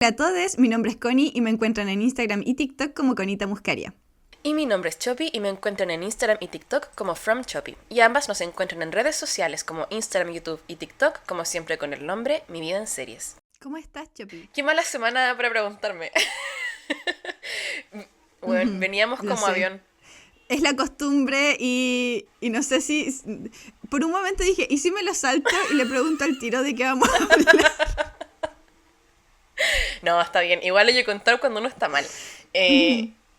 Hola a todos, mi nombre es Connie y me encuentran en Instagram y TikTok como Conita Muscaria. Y mi nombre es Choppy y me encuentran en Instagram y TikTok como FromChoppy. Y ambas nos encuentran en redes sociales como Instagram, YouTube y TikTok, como siempre con el nombre Mi Vida en Series. ¿Cómo estás, Chopi? Qué mala semana para preguntarme. Bueno, veníamos Lo como sé. avión. Es la costumbre y no sé si... Por un momento dije, ¿y si me lo salto y le pregunto al tiro de qué vamos a hablar? No, está bien. Igual hay que contar cuando uno está mal.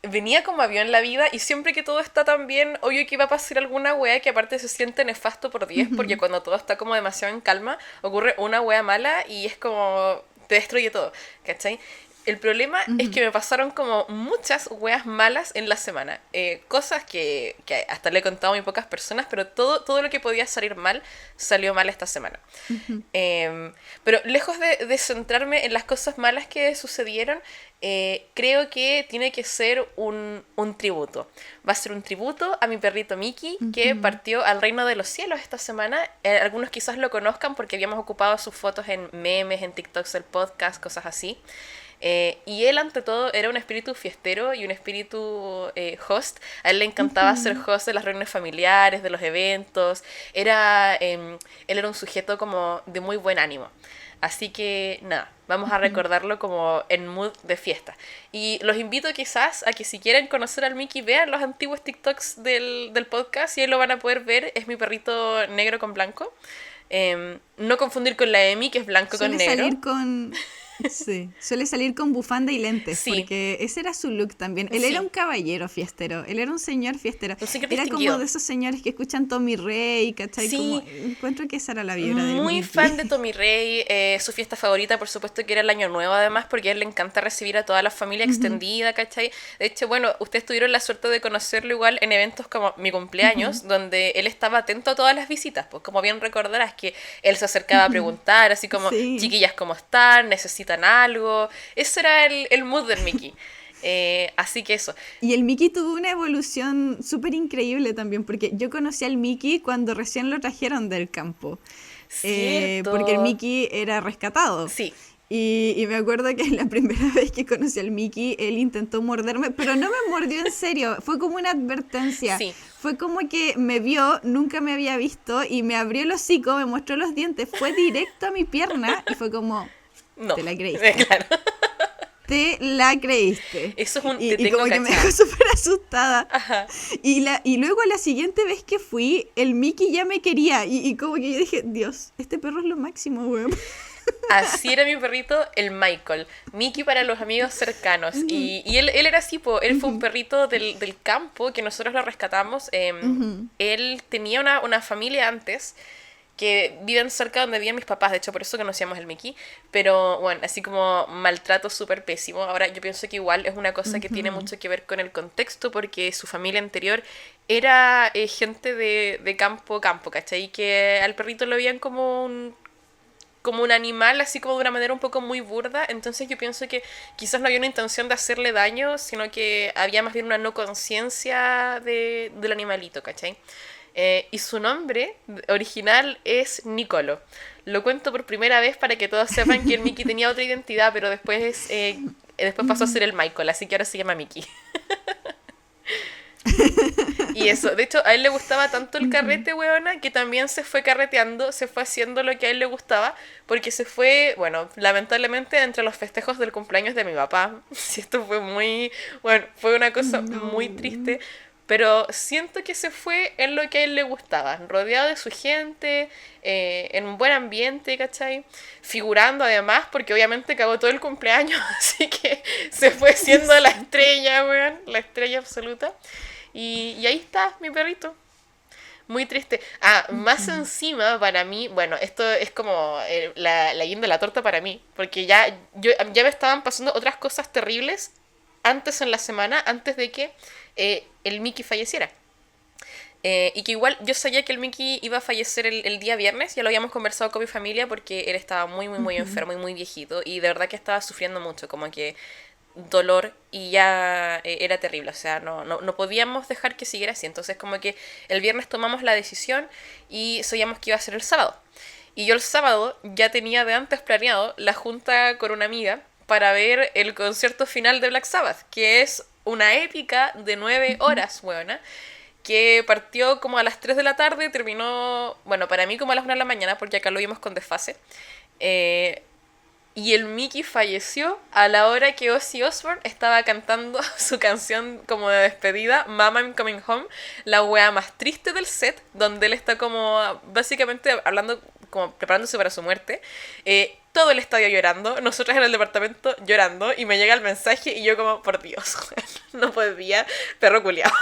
Venía como avión la vida y siempre que todo está tan bien, obvio que iba a pasar alguna wea que aparte se siente nefasto por 10, porque cuando todo está como demasiado en calma, ocurre una wea mala y es como... te destruye todo, ¿cachai? El problema es que me pasaron como muchas weas malas en la semana. Cosas que hasta le he contado a muy pocas personas, pero todo lo que podía salir mal, salió mal esta semana. Pero lejos de centrarme en las cosas malas que sucedieron, creo que tiene que ser un tributo. Va a ser un tributo a mi perrito Mickey, que partió al reino de los cielos esta semana. Algunos quizás lo conozcan porque habíamos ocupado sus fotos en memes, en TikToks, el podcast, cosas así. Y él, ante todo, era un espíritu fiestero y un espíritu host. A él le encantaba ser host de las reuniones familiares, de los eventos. Él era un sujeto como de muy buen ánimo. Así que, nada, vamos a recordarlo como en mood de fiesta. Y los invito quizás a que si quieren conocer al Mickey, vean los antiguos TikToks del podcast y ahí lo van a poder ver. Es mi perrito negro con blanco. No confundir con la Emi, que es blanco con negro. Salir con... Sí, suele salir con bufanda y lentes, Sí. porque ese era su look también. Él era un caballero fiestero, él era un señor fiestero. Un señor Era distinguido. como de esos señores que escuchan Tommy Rey, ¿cachai? Sí. Como, encuentro que esa era la vibra del Muy Mickey. fan de Tommy Rey. Su fiesta favorita, por supuesto, que era el Año Nuevo, además, porque a él le encanta recibir a toda la familia extendida, ¿cachai? De hecho, bueno, ustedes tuvieron la suerte de conocerlo igual en eventos como mi cumpleaños, donde él estaba atento a todas las visitas. Pues como bien recordarás, que él se acercaba a preguntar, así como, Sí. chiquillas, ¿cómo están? ¿Necesitan algo? Ese era el mood del Mickey. Así que eso. Y el Mickey tuvo una evolución súper increíble también, porque yo conocí al Mickey cuando recién lo trajeron del campo. Cierto. Porque el Mickey era rescatado. Sí. Y me acuerdo que la primera vez que conocí al Mickey, él intentó morderme, pero no me mordió en serio, fue como una advertencia. Sí. Fue como que me vio, nunca me había visto, y me abrió el hocico, me mostró los dientes, fue directo a mi pierna, y fue como, No. te la creíste. Claro. Te la creíste. Eso es un te Y tengo como que me cachada. dejó súper asustada. Ajá. Y luego la siguiente vez que fui, el Mickey ya me quería. Y como que yo dije, Dios, este perro es lo máximo, weón. Así era mi perrito, el Michael. Mickey para los amigos cercanos. Y él era así, po. Él fue un perrito del campo que nosotros lo rescatamos. Él tenía una familia antes que viven cerca donde vivían mis papás, de hecho por eso conocíamos el Mickey, pero bueno, así como maltrato súper pésimo. Ahora yo pienso que igual es una cosa que tiene mucho que ver con el contexto, porque su familia anterior era gente de campo, ¿cachai? Que al perrito lo veían como un animal, así como de una manera un poco muy burda. Entonces yo pienso que quizás no había una intención de hacerle daño, sino que había más bien una no conciencia del animalito, ¿cachai? Y su nombre original es Nicolo. Lo cuento por primera vez para que todos sepan que el Mickey tenía otra identidad, pero después pasó a ser el Michael, así que ahora se llama Mickey. Y eso, de hecho, a él le gustaba tanto el carrete, weona, que también se fue carreteando, se fue haciendo lo que a él le gustaba, porque se fue, bueno, lamentablemente entre los festejos del cumpleaños de mi papá. Sí, esto fue fue una cosa muy triste, pero siento que se fue en lo que a él le gustaba, rodeado de su gente, en un buen ambiente, ¿cachai? Figurando además, porque obviamente cagó todo el cumpleaños, así que se fue siendo la estrella, weón, la estrella absoluta. Y ahí está mi perrito. Muy triste. Más encima para mí, bueno, esto es como la guinda de la torta para mí, porque ya me estaban pasando otras cosas terribles antes en la semana, antes de que el Mickey falleciera. Y que igual yo sabía que el Mickey iba a fallecer el día viernes, ya lo habíamos conversado con mi familia porque él estaba muy enfermo y muy viejito y de verdad que estaba sufriendo mucho, como que dolor y ya era terrible, o sea, no podíamos dejar que siguiera así, entonces como que el viernes tomamos la decisión y sabíamos que iba a ser el sábado. Y yo el sábado ya tenía de antes planeado la junta con una amiga para ver el concierto final de Black Sabbath, que es una épica de 9 horas, weona, que partió como a las 3 de la tarde, terminó, bueno, para mí como a las 1 de la mañana, porque acá lo vimos con desfase. Y el Mickey falleció a la hora que Ozzy Osbourne estaba cantando su canción como de despedida, Mama I'm Coming Home, la wea más triste del set, donde él está como básicamente hablando, como preparándose para su muerte. Todo el estadio llorando, nosotros en el departamento llorando, y me llega el mensaje y yo como, por Dios, no podía, perro culiao.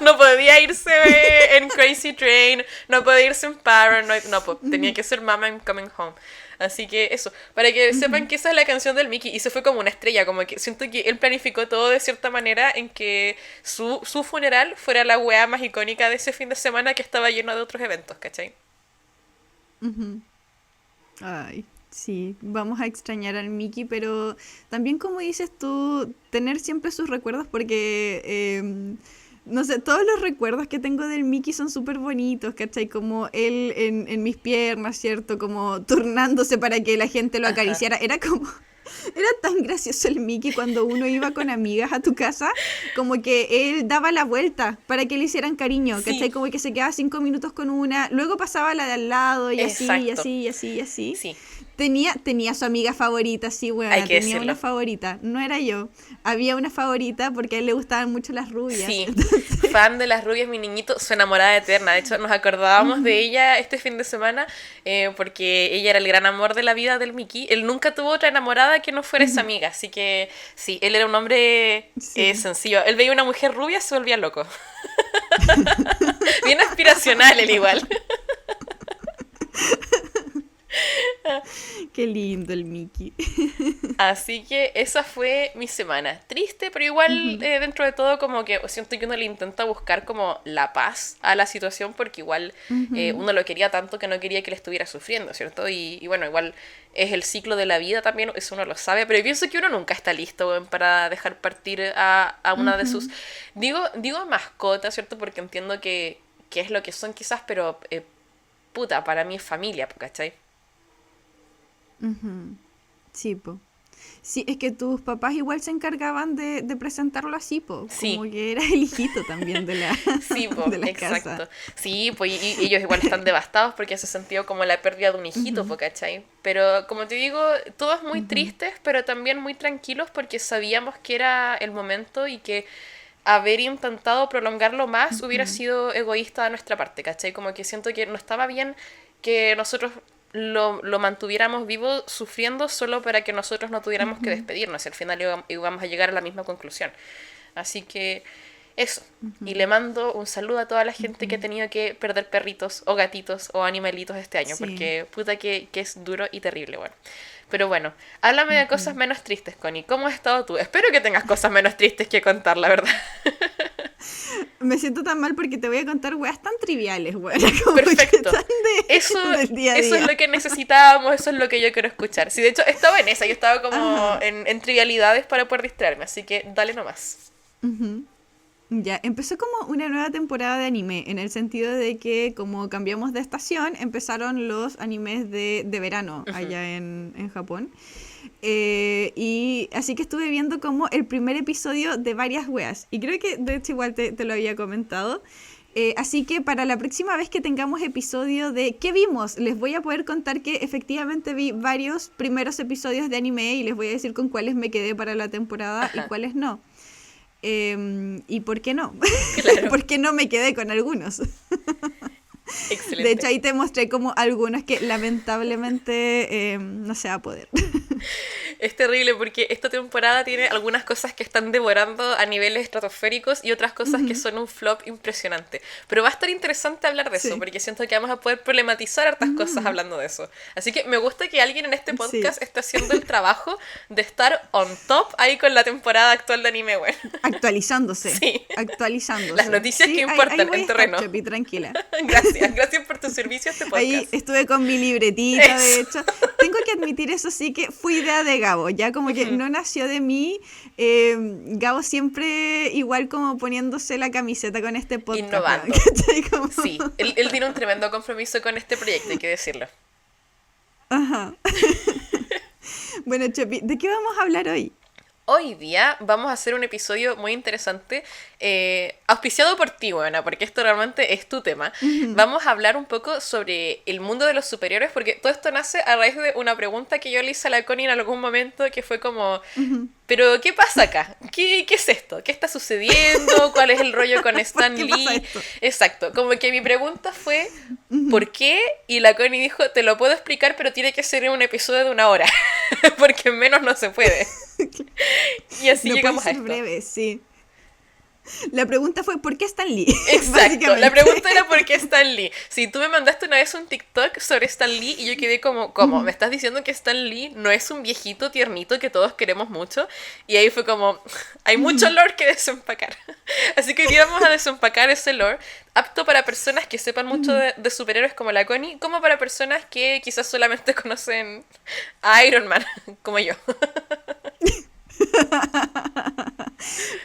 No podía irse en Crazy Train, no podía irse en Paranoid, no, pues tenía que ser Mama I'm Coming Home. Así que eso, para que sepan que esa es la canción del Mickey, y se fue como una estrella, como que siento que él planificó todo de cierta manera en que su funeral fuera la weá más icónica de ese fin de semana que estaba lleno de otros eventos, ¿cachai? Ujú. Ay, sí, vamos a extrañar al Mickey, pero también como dices tú, tener siempre sus recuerdos porque, no sé, todos los recuerdos que tengo del Mickey son súper bonitos, ¿cachai? Como él en mis piernas, ¿cierto? Como turnándose para que la gente lo Ajá. acariciara. Era como, era tan gracioso el Mickey cuando uno iba con amigas a tu casa, como que él daba la vuelta para que le hicieran cariño, ¿cachai? Sí, Como que se quedaba 5 minutos con una, luego pasaba la de al lado y así, y exacto. así, y así, y así. Sí, Tenía su amiga favorita, sí, hay weona, que tenía decirlo. una favorita, no era yo. Había una favorita porque a él le gustaban mucho las rubias. Sí, Entonces, fan de las rubias, mi niñito, su enamorada eterna. De hecho, nos acordábamos de ella este fin de semana porque ella era el gran amor de la vida del Mickey. Él nunca tuvo otra enamorada que no fuera esa amiga. Así que sí, él era un hombre sí. sencillo. Él veía una mujer rubia, se volvía loco. Bien aspiracional él igual. Qué lindo el Mickey. Así que esa fue mi semana. Triste, pero igual Ujú, dentro de todo como que siento que uno le intenta buscar como la paz a la situación porque igual ujú, uno lo quería tanto que no quería que él estuviera sufriendo, ¿cierto? Y bueno, igual es el ciclo de la vida también, eso uno lo sabe, pero yo pienso que uno nunca está listo, weón, para dejar partir a una de sus... ujú, Digo mascotas, ¿cierto? Porque entiendo que es lo que son quizás, pero puta, para mí es familia, ¿cachai? ujú. Sí, po. Sí, es que tus papás igual se encargaban de presentarlo así, po. Como Sí. que era el hijito también de la, Sí, pues, de la casa. exacto. Sí, pues y ellos igual están devastados porque se sentido como la pérdida de un hijito, Ujú, pues, ¿cachai? Pero como te digo, todos muy ujú, tristes, pero también muy tranquilos porque sabíamos que era el momento y que haber intentado prolongarlo más hubiera ujú, sido egoísta de nuestra parte, ¿cachai? Como que siento que no estaba bien que nosotros lo mantuviéramos vivo sufriendo solo para que nosotros no tuviéramos que ujú, despedirnos y al final íbamos a llegar a la misma conclusión. Así que eso. Y ujú, le mando un saludo a toda la gente que ha ujú. tenido que perder perritos o gatitos o animalitos este año, Sí. porque puta que es duro y terrible, bueno. Pero bueno, háblame de cosas Ujú. menos tristes, Connie. ¿Cómo has estado tú? Espero que tengas cosas menos tristes que contar, la verdad. Me siento tan mal porque te voy a contar weas tan triviales, weón. Como que Perfecto. tan Eso, del día a eso es día. lo que necesitábamos, eso es lo que yo quiero escuchar. Sí, de hecho, estaba en esa, yo estaba como Ajá. en trivialidades para poder distraerme, así que dale nomás. Ujú. Ya, empezó como una nueva temporada de anime, en el sentido de que como cambiamos de estación, empezaron los animes de verano Ujú. allá en Japón. Y así que estuve viendo como el primer episodio de varias weas. Y creo que de hecho igual te lo había comentado. Así que para la próxima vez que tengamos episodio de ¿qué vimos? Les voy a poder contar que efectivamente vi varios primeros episodios de anime y les voy a decir con cuáles me quedé para la temporada y Ajá, cuáles no. ¿Y por qué no? claro, ¿Por qué no me quedé con algunos? De hecho, excelente. ahí te mostré como algunos que lamentablemente no se va a poder. Es terrible porque esta temporada tiene algunas cosas que están devorando a niveles estratosféricos y otras cosas que Ujú, son un flop impresionante. Pero va a estar interesante hablar de eso sí. porque siento que vamos a poder problematizar hartas cosas Ujú, hablando de eso. Así que me gusta que alguien en este sí. podcast esté haciendo el trabajo de estar on top ahí con la temporada actual de anime, bueno. Actualizándose. Sí, las Actualizándose. noticias que Sí, ahí importan voy en a estar, terreno. Chopi, tranquila. Gracias, gracias por tu servicio a este Ahí podcast. estuve con mi libretita, de Eso. hecho. Tengo que admitir eso sí que fue idea de Gabo, ya como que Ujú. no nació de mí. Gabo siempre igual como poniéndose la camiseta con este podcast, weón, Innovando. ¿cachai? Como... Sí, él tiene un tremendo compromiso con este proyecto, hay que decirlo. Ajá. Bueno, Chepi, ¿de qué vamos a hablar hoy? Hoy día vamos a hacer un episodio muy interesante, auspiciado por ti, buena, porque esto realmente es tu tema. Ujú, Vamos a hablar un poco sobre el mundo de los superhéroes, porque todo esto nace a raíz de una pregunta que yo le hice a la Connie en algún momento, que fue como, ujú. ¿pero qué pasa acá? ¿Qué es esto? ¿Qué está sucediendo? ¿Cuál es el rollo con ¿Por Stan qué pasa Lee? esto? Exacto, como que mi pregunta fue, Ujú. ¿por qué? Y la Connie dijo, te lo puedo explicar, pero tiene que ser en un episodio de 1 hora, porque menos no se puede. Y así No puede llegamos a ser esto. breve, sí. La pregunta fue, ¿por qué Stan Lee? Exacto, la Básicamente. pregunta era por qué Stan Lee. Si tú me mandaste una vez un TikTok sobre Stan Lee y yo quedé como, ¿cómo? ¿Me Ujú, estás diciendo que Stan Lee no es un viejito tiernito que todos queremos mucho? Y ahí fue como, hay mucho ujú, lore que desempacar. Así que hoy día vamos a desempacar ese lore, apto para personas que sepan mucho ujú. de superhéroes como la Connie, como para personas que quizás solamente conocen a Iron Man, como yo.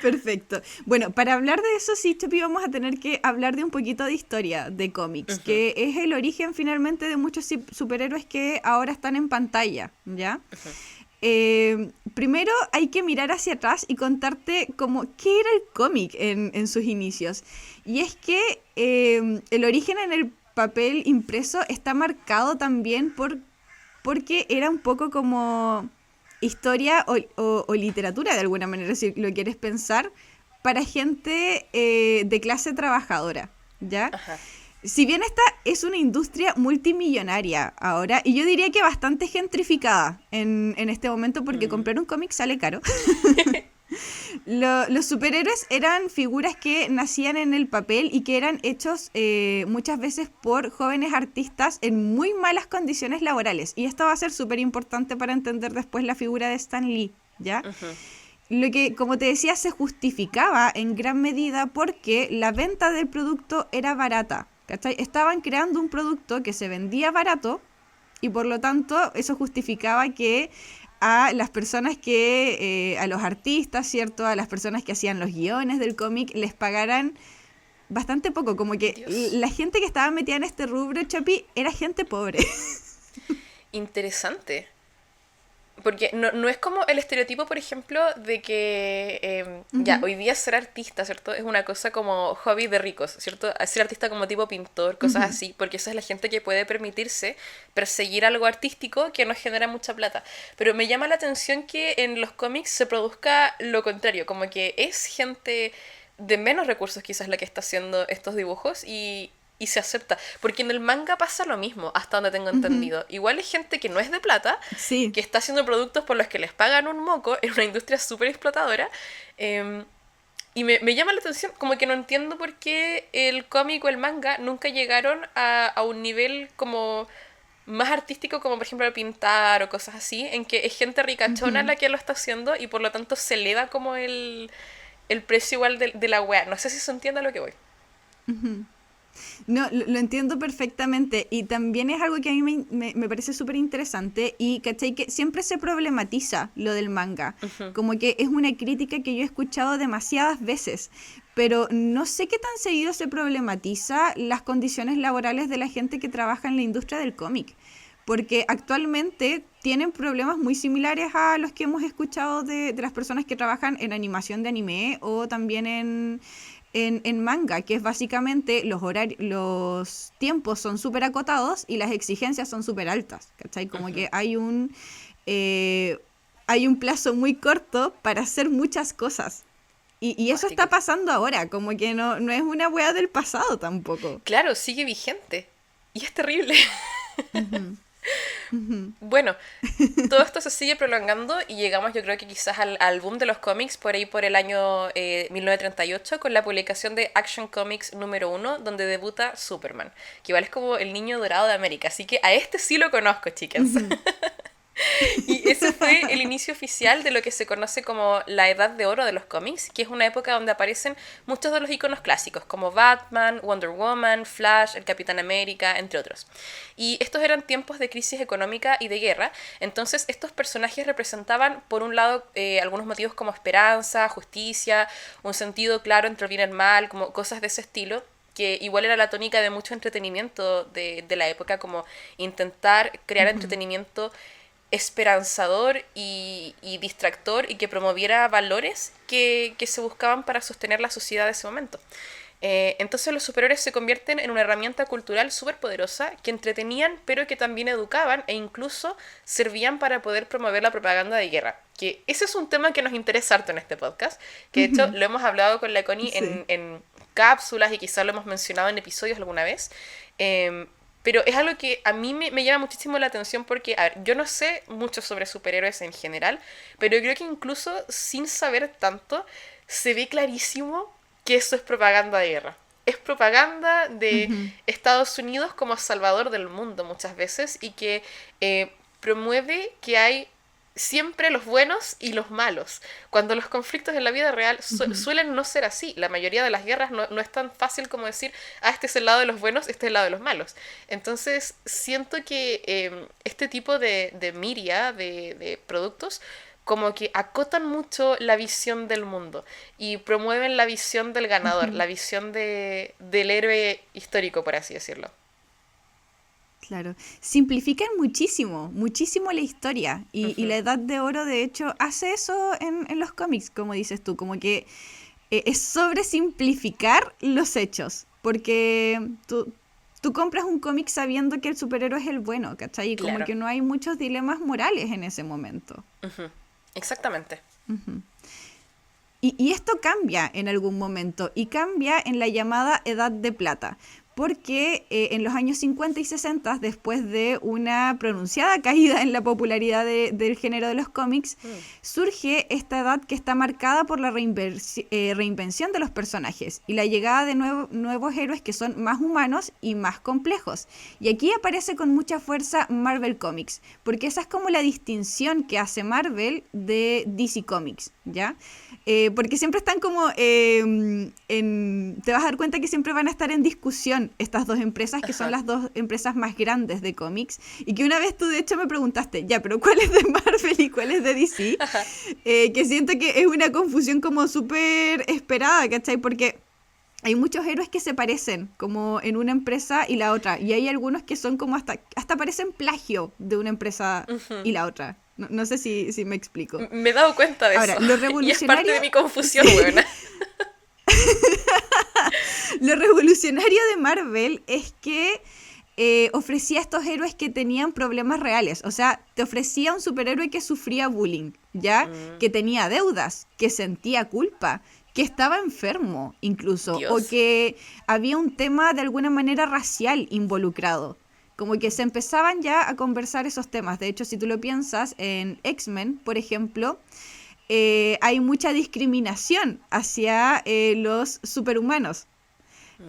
Perfecto. Bueno, para hablar de eso, sí, Chepi, vamos a tener que hablar de un poquito de historia de cómics, Ujú, que es el origen finalmente de muchos superhéroes que ahora están en pantalla, ¿ya? ujú, Primero hay que mirar hacia atrás y contarte como qué era el cómic en sus inicios. Y es que el origen en el papel impreso está marcado también porque era un poco como historia o literatura de alguna manera, si lo quieres pensar, para gente de clase trabajadora, ¿ya? ajá. Si bien esta es una industria multimillonaria ahora, y yo diría que bastante gentrificada en este momento porque Mm. comprar un cómic sale caro, los superhéroes eran figuras que nacían en el papel y que eran hechos muchas veces por jóvenes artistas en muy malas condiciones laborales. Y esto va a ser súper importante para entender después la figura de Stan Lee, ¿ya? Ujú. Lo que, como te decía, se justificaba en gran medida porque la venta del producto era barata. ¿Cachai? Estaban creando un producto que se vendía barato y por lo tanto eso justificaba que a las personas a los artistas, ¿cierto? A las personas que hacían los guiones del cómic les pagaran bastante poco. Como que Dios. la gente que estaba metida en este rubro, Chapi, era gente pobre. Interesante. Porque no es como el estereotipo, por ejemplo, de que ya, Ujú, hoy día ser artista, ¿cierto? Es una cosa como hobby de ricos, ¿cierto? Ser artista como tipo pintor, cosas ujú, así, porque esa es la gente que puede permitirse perseguir algo artístico que no genera mucha plata. Pero me llama la atención que en los cómics se produzca lo contrario, como que es gente de menos recursos quizás la que está haciendo estos dibujos y se acepta. Porque en el manga pasa lo mismo, hasta donde tengo ujú. entendido. Igual es gente que no es de plata, Sí. que está haciendo productos por los que les pagan un moco en una industria súper explotadora. eh, y me llama la atención, como que no entiendo por qué el cómic o el manga nunca llegaron a un nivel como más artístico, como por ejemplo pintar o cosas así, en que es gente ricachona Ujú, la que lo está haciendo y por lo tanto se eleva como el precio igual de la wea. No sé si se entiende a lo que voy. ujú. No, lo entiendo perfectamente y también es algo que a mí me parece súper interesante y ¿cachai? Que siempre se problematiza lo del manga, Ujú. como que es una crítica que yo he escuchado demasiadas veces, pero no sé qué tan seguido se problematiza las condiciones laborales de la gente que trabaja en la industria del cómic, porque actualmente tienen problemas muy similares a los que hemos escuchado de las personas que trabajan en animación de anime o también en manga, que es básicamente los tiempos son súper acotados y las exigencias son súper altas, ¿cachai? Como Ujú. que eh, hay un plazo muy corto para hacer muchas cosas. Y eso está Cuático. pasando ahora, como que no es una wea del pasado tampoco. Claro, sigue vigente. Y es terrible. Ujú, ujú, Bueno, todo esto se sigue prolongando y llegamos yo creo que quizás al boom de los cómics por ahí por el año 1938 con la publicación de Action Comics número 1 donde debuta Superman, que igual es como el niño dorado de América, así que a este sí lo conozco, chicas. ujú, Y ese fue el inicio oficial de lo que se conoce como la Edad de Oro de los cómics, que es una época donde aparecen muchos de los iconos clásicos, como Batman, Wonder Woman, Flash, el Capitán América, entre otros. Y estos eran tiempos de crisis económica y de guerra, entonces estos personajes representaban, por un lado, algunos motivos como esperanza, justicia, un sentido claro entre el bien y el mal, como cosas de ese estilo, que igual era la tónica de mucho entretenimiento de la época, como intentar crear ujú, entretenimiento esperanzador y distractor y que promoviera valores que se buscaban para sostener la sociedad de ese momento. Entonces los superhéroes se convierten en una herramienta cultural súper poderosa que entretenían pero que también educaban e incluso servían para poder promover la propaganda de guerra. Que ese es un tema que nos interesa harto en este podcast, que de hecho lo hemos hablado con la Connie en cápsulas y quizás lo hemos mencionado en episodios alguna vez. Pero es algo que a mí me llama muchísimo la atención porque, a ver, yo no sé mucho sobre superhéroes en general, pero creo que incluso sin saber tanto, se ve clarísimo que eso es propaganda de guerra. Es propaganda de Estados Unidos como salvador del mundo muchas veces y que promueve que hay siempre los buenos y los malos, cuando los conflictos en la vida real suelen no ser así. La mayoría de las guerras no es tan fácil como decir, este es el lado de los buenos, este es el lado de los malos. Entonces siento que este tipo de media, de productos, como que acotan mucho la visión del mundo y promueven la visión del ganador, la visión del héroe histórico, por así decirlo. Claro, simplifican muchísimo, muchísimo la historia y la Edad de Oro de hecho hace eso en los cómics, como dices tú, como que es sobresimplificar los hechos, porque tú compras un cómic sabiendo que el superhéroe es el bueno, ¿cachai? Y como que no hay muchos dilemas morales en ese momento. Exactamente. Y esto cambia en algún momento, y cambia en la llamada Edad de Plata, porque en los años 50 y 60, después de una pronunciada caída en la popularidad del género de los cómics, surge esta edad que está marcada por la reinvención de los personajes y la llegada de nuevos héroes que son más humanos y más complejos. Y aquí aparece con mucha fuerza Marvel Comics, porque esa es como la distinción que hace Marvel de DC Comics, ¿ya? Porque siempre están como te vas a dar cuenta que siempre van a estar en discusión estas dos empresas, que son las dos empresas más grandes de cómics, y que una vez tú de hecho me preguntaste, ya, pero ¿cuál es de Marvel y cuál es de DC? Que siento que es una confusión como súper esperada, ¿cachai? Porque hay muchos héroes que se parecen como en una empresa y la otra, y hay algunos que son como hasta parecen plagio de una empresa y la otra. No sé si me explico. Me he dado cuenta de Ahora, eso. Lo revolucionario... Y es parte de mi confusión, buena. Lo revolucionario de Marvel es que ofrecía a estos héroes que tenían problemas reales. O sea, te ofrecía un superhéroe que sufría bullying, ¿ya? Que tenía deudas, que sentía culpa, que estaba enfermo incluso, Dios. o que había un tema de alguna manera racial involucrado. Como que se empezaban ya a conversar esos temas. De hecho, si tú lo piensas, en X-Men, por ejemplo, hay mucha discriminación hacia los superhumanos.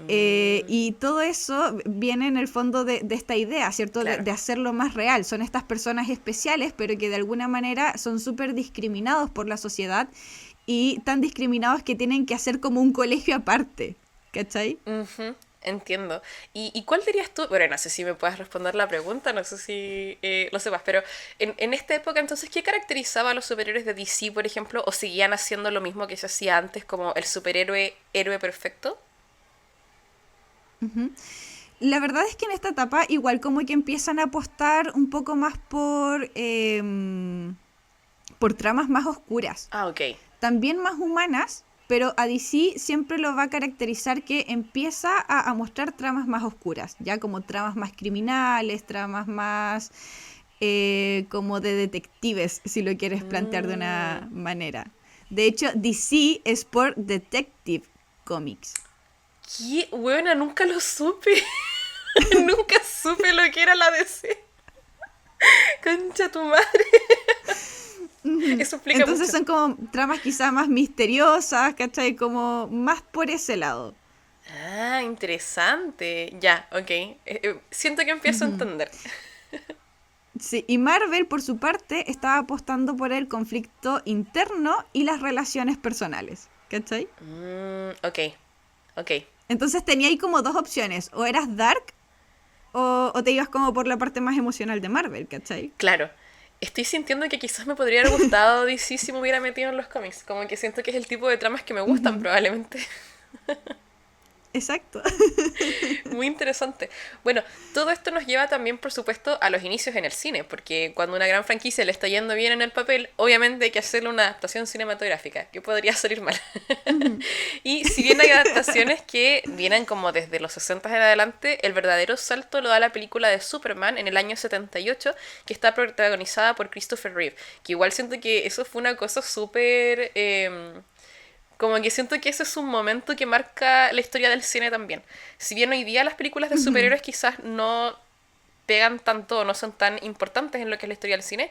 Y todo eso viene en el fondo de esta idea, ¿cierto? Claro. De hacerlo más real. Son estas personas especiales, pero que de alguna manera son súper discriminados por la sociedad y tan discriminados que tienen que hacer como un colegio aparte, ¿cachai? Entiendo. ¿Y cuál dirías tú? Bueno, no sé si me puedes responder la pregunta, no sé si lo sepas, pero en esta época entonces, ¿qué caracterizaba a los superhéroes de DC, por ejemplo? ¿O seguían haciendo lo mismo que se hacía antes, como el superhéroe héroe perfecto? La verdad es que en esta etapa igual como que empiezan a apostar un poco más por tramas más oscuras. Ah, ok. También más humanas, pero a DC siempre lo va a caracterizar que empieza a mostrar tramas más oscuras, ya como tramas más criminales, tramas más como de detectives, si lo quieres plantear de una manera. De hecho, DC es por Detective Comics. ¿Qué? Buena, nunca lo supe. Nunca supe lo que era la DC. Concha tu madre. Eso explica Entonces mucho. son como tramas quizás más misteriosas, ¿cachai? Como más por ese lado. Ah, interesante. Ya, ok. Siento que empiezo a entender. Sí, y Marvel, por su parte, estaba apostando por el conflicto interno y las relaciones personales, ¿cachai? Ok. Entonces tenía ahí como dos opciones, o eras dark o te ibas como por la parte más emocional de Marvel, ¿cachai? Claro. Estoy sintiendo que quizás me podría haber gustado DC si me hubiera metido en los cómics. Como que siento que es el tipo de tramas que me gustan probablemente. exacto. Muy interesante. Bueno, todo esto nos lleva también, por supuesto, a los inicios en el cine, porque cuando una gran franquicia le está yendo bien en el papel, obviamente hay que hacerle una adaptación cinematográfica, que podría salir mal. Y si bien hay adaptaciones que vienen como desde los 60 en adelante, el verdadero salto lo da la película de Superman en el año 78, que está protagonizada por Christopher Reeve, que igual siento que eso fue una cosa súper... como que siento que ese es un momento que marca la historia del cine también. Si bien hoy día las películas de superhéroes quizás no pegan tanto o no son tan importantes en lo que es la historia del cine,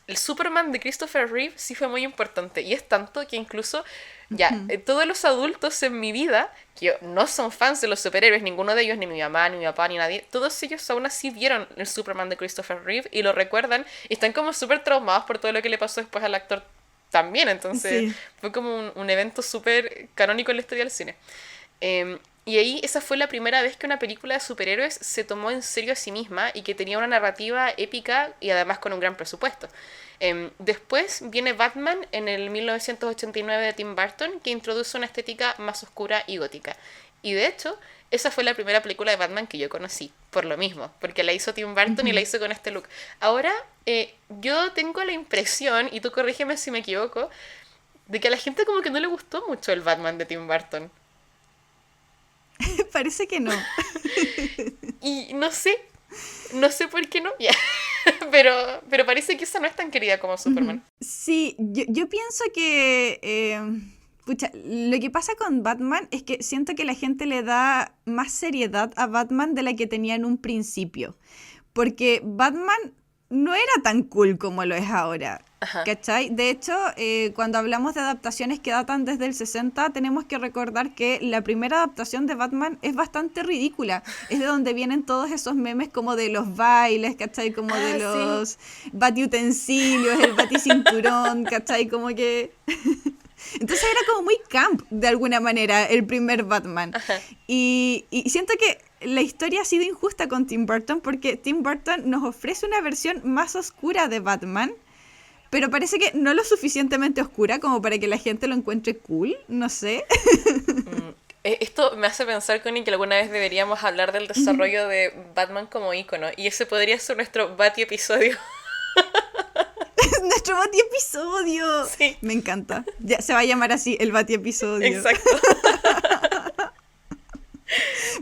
el Superman de Christopher Reeve sí fue muy importante. Y es tanto que incluso ya todos los adultos en mi vida, que no son fans de los superhéroes, ninguno de ellos, ni mi mamá, ni mi papá, ni nadie, todos ellos aún así vieron el Superman de Christopher Reeve y lo recuerdan y están como súper traumados por todo lo que le pasó después al actor también. Entonces fue como un evento súper canónico en la historia del cine. Y ahí esa fue la primera vez que una película de superhéroes se tomó en serio a sí misma y que tenía una narrativa épica y además con un gran presupuesto. Después viene Batman en el 1989 de Tim Burton, que introduce una estética más oscura y gótica. Y de hecho, esa fue la primera película de Batman que yo conocí, por lo mismo, porque la hizo Tim Burton y la hizo con este look. Ahora, yo tengo la impresión, y tú corrígeme si me equivoco, de que a la gente como que no le gustó mucho el Batman de Tim Burton. Parece que no. Y no sé por qué no, pero parece que esa no es tan querida como Superman. Sí, yo pienso que... pucha, lo que pasa con Batman es que siento que la gente le da más seriedad a Batman de la que tenía en un principio. Porque Batman no era tan cool como lo es ahora. Ajá. ¿Cachai? De hecho, cuando hablamos de adaptaciones que datan desde el 60, tenemos que recordar que la primera adaptación de Batman es bastante ridícula. Es de donde vienen todos esos memes como de los bailes, ¿cachai? Como de los batiutensilios, el baticinturón, ¿cachai? Como que... Entonces era como muy camp, de alguna manera, el primer Batman. Y siento que la historia ha sido injusta con Tim Burton porque Tim Burton nos ofrece una versión más oscura de Batman, pero parece que no lo suficientemente oscura como para que la gente lo encuentre cool, no sé. Esto me hace pensar, Connie, que alguna vez deberíamos hablar del desarrollo de Batman como ícono, y ese podría ser nuestro Bati-episodio. Nuestro Bati-episodio. Sí. Me encanta. Ya se va a llamar así, el Bati-episodio. Exacto.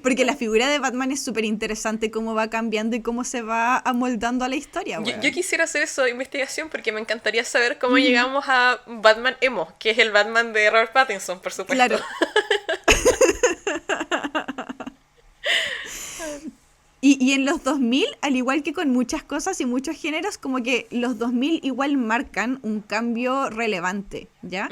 Porque la figura de Batman es súper interesante, cómo va cambiando y cómo se va amoldando a la historia. Yo quisiera hacer eso de investigación porque me encantaría saber cómo llegamos a Batman emo, que es el Batman de Robert Pattinson, por supuesto. Claro. Y en los 2000, al igual que con muchas cosas y muchos géneros, como que los 2000 igual marcan un cambio relevante, ¿ya?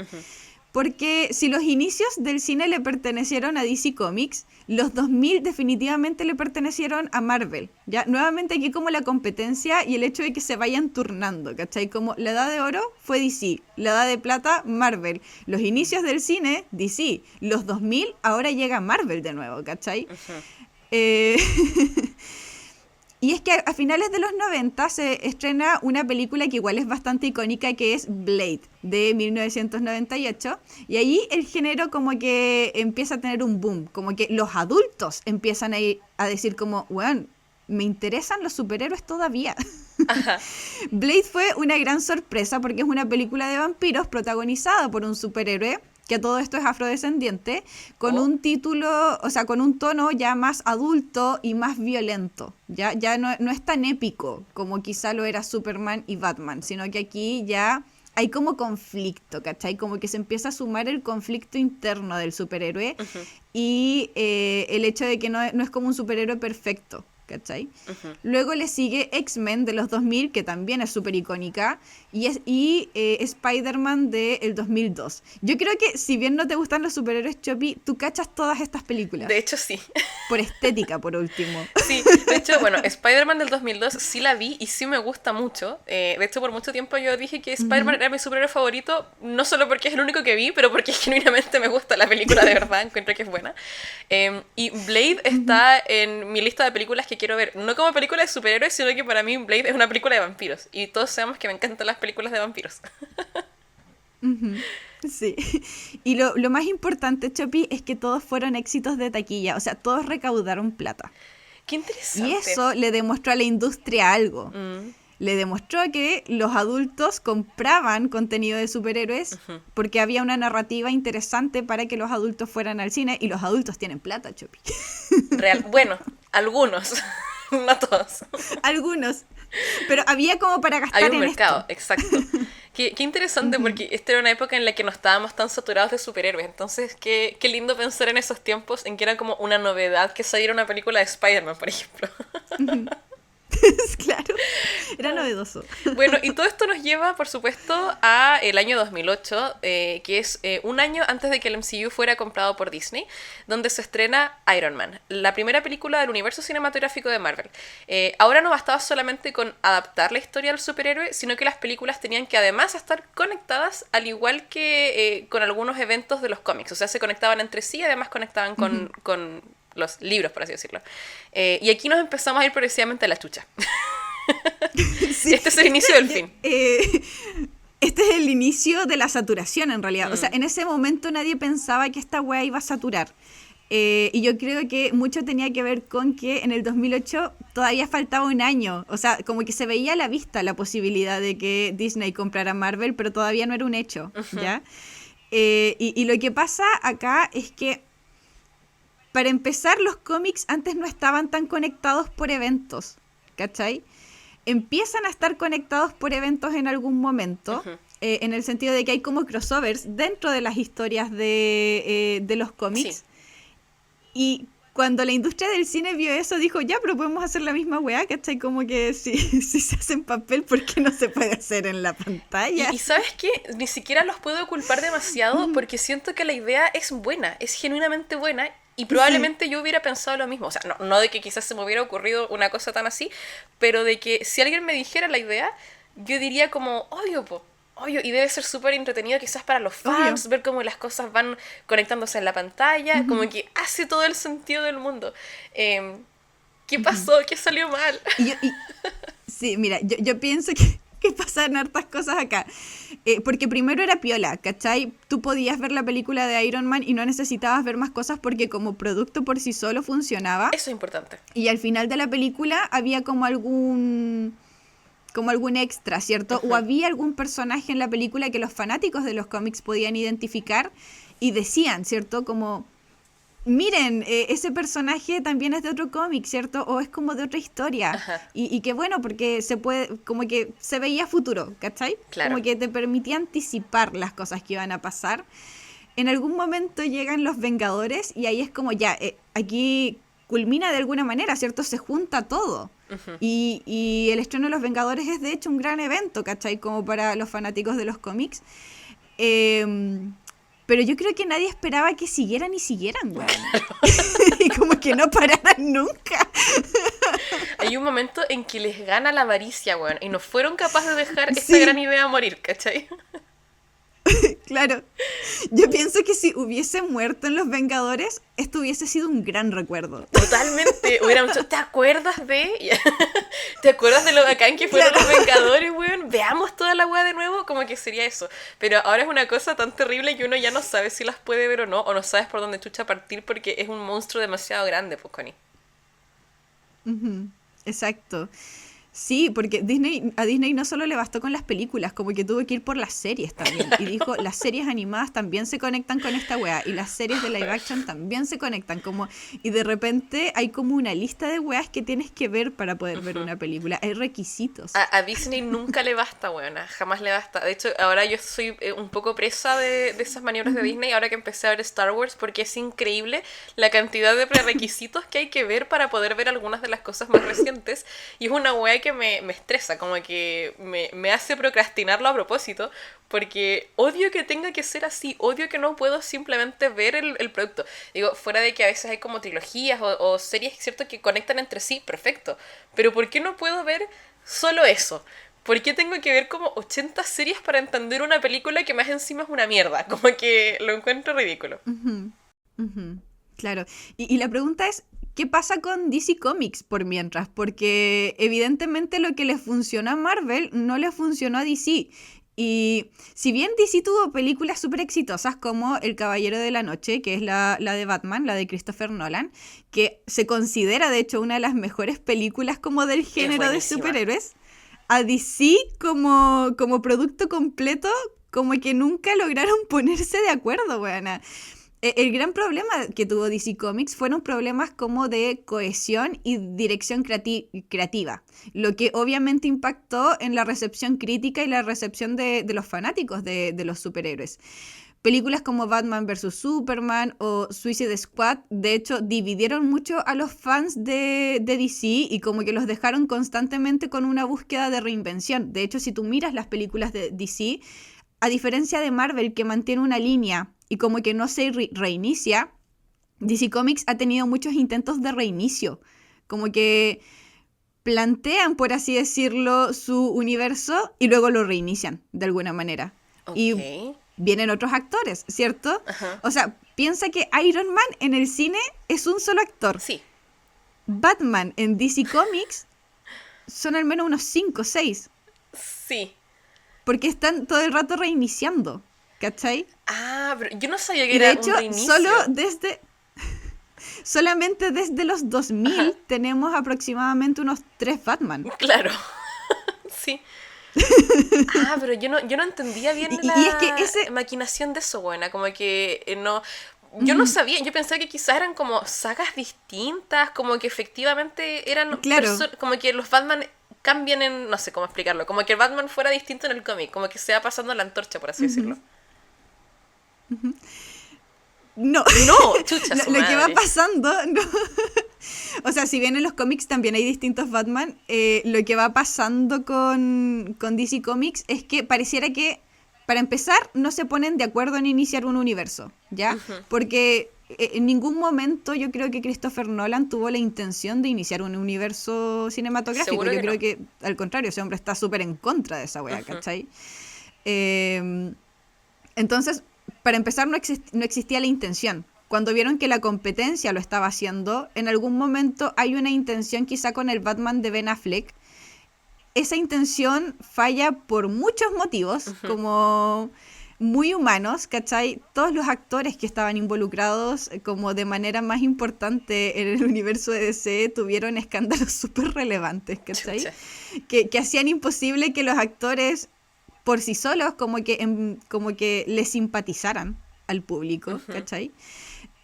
Porque si los inicios del cine le pertenecieron a DC Comics, los 2000 definitivamente le pertenecieron a Marvel, ¿ya? Nuevamente aquí como la competencia y el hecho de que se vayan turnando, ¿cachai? Como la edad de oro fue DC, la edad de plata, Marvel. Los inicios del cine, DC. Los 2000, ahora llega Marvel de nuevo, ¿cachai? Y es que a finales de los 90 se estrena una película que igual es bastante icónica, que es Blade, de 1998. Y ahí el género como que empieza a tener un boom, como que los adultos empiezan a decir como, bueno, me interesan los superhéroes todavía. Ajá. Blade fue una gran sorpresa porque es una película de vampiros protagonizada por un superhéroe que a todo esto es afrodescendiente, con un título, o sea, con un tono ya más adulto y más violento. Ya no es tan épico como quizá lo era Superman y Batman, sino que aquí ya hay como conflicto, ¿cachai? Como que se empieza a sumar el conflicto interno del superhéroe y el hecho de que no es como un superhéroe perfecto, ¿cachai? Luego le sigue X-Men de los 2000, que también es súper icónica, y Spider-Man del 2002. Yo creo que si bien no te gustan los superhéroes, Chopi, tú cachas todas estas películas. De hecho, sí. Por estética, por último. Sí, de hecho, bueno, Spider-Man del 2002 sí la vi y sí me gusta mucho. De hecho, por mucho tiempo yo dije que Spider-Man era mi superhéroe favorito, no solo porque es el único que vi, pero porque genuinamente me gusta la película de verdad, encuentro que es buena. Y Blade está en mi lista de películas que quiero ver, no como película de superhéroes, sino que para mí Blade es una película de vampiros. Y todos sabemos que me encantan las películas de vampiros. Ujú, sí. Y lo más importante, Chopi, es que todos fueron éxitos de taquilla. O sea, todos recaudaron plata. Qué Y interesante. eso le demostró a la industria algo. Mm, Le demostró que los adultos compraban contenido de superhéroes ujú. porque había una narrativa interesante para que los adultos fueran al cine y los adultos tienen plata, Chopi. Real. Bueno, algunos, no todos. Algunos. Pero había como para Hay gastar un en mercado, esto. exacto. Qué interesante Ujú. porque esta era una época en la que no estábamos tan saturados de superhéroes. Entonces, qué lindo pensar en esos tiempos en que era como una novedad que saliera una película de Spider-Man, por ejemplo. Claro, era novedoso. Bueno, y todo esto nos lleva, por supuesto, a el año 2008, que es un año antes de que el MCU fuera comprado por Disney, donde se estrena Iron Man, la primera película del universo cinematográfico de Marvel. Ahora no bastaba solamente con adaptar la historia del superhéroe, sino que las películas tenían que además estar conectadas, al igual que con algunos eventos de los cómics. O sea, se conectaban entre sí y además conectaban con los libros, por así decirlo. Y aquí nos empezamos a ir progresivamente a la chucha. Sí. Este es el inicio del fin. Este es el inicio de la saturación, en realidad. O sea, Mm. en ese momento nadie pensaba que esta wea iba a saturar. Y yo creo que mucho tenía que ver con que en el 2008 todavía faltaba un año. O sea, como que se veía a la vista la posibilidad de que Disney comprara Marvel, pero todavía no era un hecho, ¿ya? Y lo que pasa acá es que, para empezar, los cómics antes no estaban tan conectados por eventos, ¿cachai? Empiezan a estar conectados por eventos en algún momento, Ujú. en el sentido de que hay como crossovers dentro de las historias de los Sí. cómics. Y cuando la industria del cine vio eso, dijo, ya, pero podemos hacer la misma weá, ¿cachai? Como que si, si se hace en papel, ¿por qué no se puede hacer en la pantalla? Y ¿sabes qué? Ni siquiera los puedo culpar demasiado porque siento que la idea es buena, es genuinamente buena y probablemente yo hubiera pensado lo mismo. O sea, no de que quizás se me hubiera ocurrido una cosa tan así, pero de que si alguien me dijera la idea, yo diría como, obvio, po. Obvio, y debe ser súper entretenido quizás para los fans, Obvio. ver cómo las cosas van conectándose en la pantalla, como que hace todo el sentido del mundo. ¿Qué pasó? ¿Qué salió mal? Sí, mira, yo pienso que pasan hartas cosas acá. Porque primero era piola, ¿cachai? Tú podías ver la película de Iron Man y no necesitabas ver más cosas porque como producto por sí solo funcionaba. Eso es importante. Y al final de la película había como algún extra, ¿cierto? O había algún personaje en la película que los fanáticos de los cómics podían identificar y decían, ¿cierto? Como, miren, ese personaje también es de otro cómic, ¿cierto? O es como de otra historia. Ajá. Y qué bueno, porque se puede, como que se veía futuro, ¿cachai? Claro. Como que te permitía anticipar las cosas que iban a pasar. En algún momento llegan los Vengadores y ahí es como ya, aquí culmina de alguna manera, ¿cierto? Se junta todo. Y el estreno de Los Vengadores es de hecho un gran evento, ¿cachai? Como para los fanáticos de los cómics. Pero yo creo que nadie esperaba que siguieran y siguieran, weón. Y como que no pararan nunca. Hay un momento en que les gana la avaricia, weón, y no fueron capaces de dejar esta Sí. gran idea morir, ¿cachai? Claro. Yo pienso que si hubiese muerto en Los Vengadores, esto hubiese sido un gran recuerdo. Totalmente. Hubiéramos dicho, ¿te acuerdas de...? ¿Te acuerdas de lo bacán que fueron Claro. los Vengadores, weón? Veamos toda la weá de nuevo, como que sería eso. Pero ahora es una cosa tan terrible que uno ya no sabe si las puede ver o no sabes por dónde chucha partir porque es un monstruo demasiado grande, pues, Connie. Ujú, exacto. Sí, porque a Disney no solo le bastó con las películas, como que tuvo que ir por las series también. Y dijo, las series animadas también se conectan con esta weá. Y las series de live action también se conectan. Y de repente hay como una lista de weas que tienes que ver para poder ver una película. Hay requisitos. A Disney nunca le basta, weona, jamás le basta. De hecho, ahora yo soy un poco presa de esas maniobras de Disney, ahora que empecé a ver Star Wars, porque es increíble la cantidad de prerequisitos que hay que ver para poder ver algunas de las cosas más recientes. Y es una wea que me estresa, como que me hace procrastinarlo a propósito, porque odio que tenga que ser así, odio que no puedo simplemente ver el producto. Digo, fuera de que a veces hay como trilogías o series, ¿cierto?, que conectan entre sí, perfecto. Pero ¿por qué no puedo ver solo eso? ¿Por qué tengo que ver como 80 series para entender una película que más encima es una mierda? Como que lo encuentro ridículo. Ujú, ujú, claro. Y la pregunta es, ¿qué pasa con DC Comics por mientras? Porque evidentemente lo que le funcionó a Marvel no le funcionó a DC. Y si bien DC tuvo películas súper exitosas como El Caballero de la Noche, que es la de Batman, la de Christopher Nolan, que se considera de hecho una de las mejores películas como del género de superhéroes, a DC como producto completo como que nunca lograron ponerse de acuerdo, weona. El gran problema que tuvo DC Comics fueron problemas como de cohesión y dirección creativa, lo que obviamente impactó en la recepción crítica y la recepción de los fanáticos de los superhéroes. Películas como Batman vs. Superman o Suicide Squad, de hecho, dividieron mucho a los fans de DC y como que los dejaron constantemente con una búsqueda de reinvención. De hecho, si tú miras las películas de DC, a diferencia de Marvel, que mantiene una línea y como que no se reinicia, DC Comics ha tenido muchos intentos de reinicio. Como que plantean, por así decirlo, su universo y luego lo reinician de alguna manera. Okay. Y vienen otros actores, ¿cierto? Ajá. O sea, piensa que Iron Man en el cine es un solo actor. Sí. Batman en DC Comics son al menos unos 5 o 6. Sí. Porque están todo el rato reiniciando, ¿cachai? Ah, pero yo no sabía que Y era de hecho, un reinicio. solamente desde los 2000 Ajá. tenemos aproximadamente unos 3 Batman. Claro. Sí. Ah, pero yo no entendía bien Y es que la maquinación de eso, buena. Como que no... Yo no sabía, yo pensaba que quizás eran como sagas distintas, como que efectivamente eran... Claro. Como que los Batman cambian en... No sé cómo explicarlo. Como que el Batman fuera distinto en el cómic. Como que se va pasando la antorcha, por así decirlo. No, No, chucha su lo que va madre. pasando, no. O sea, si bien en los cómics también hay distintos Batman, lo que va pasando con DC Comics es que pareciera que, para empezar, no se ponen de acuerdo en iniciar un universo, ¿ya? Porque en ningún momento yo creo que Christopher Nolan tuvo la intención de iniciar un universo cinematográfico. Seguro Yo que creo no. que, al contrario, ese hombre está súper en contra de esa wea, ¿cachai? Entonces, para empezar, no existía la intención. Cuando vieron que la competencia lo estaba haciendo, en algún momento hay una intención quizá con el Batman de Ben Affleck. Esa intención falla por muchos motivos, como muy humanos, ¿cachai? Todos los actores que estaban involucrados como de manera más importante en el universo de DC tuvieron escándalos súper relevantes, ¿cachai? Chucha. Que hacían imposible que los actores por sí solos como que le simpatizaran al público, ¿cachai?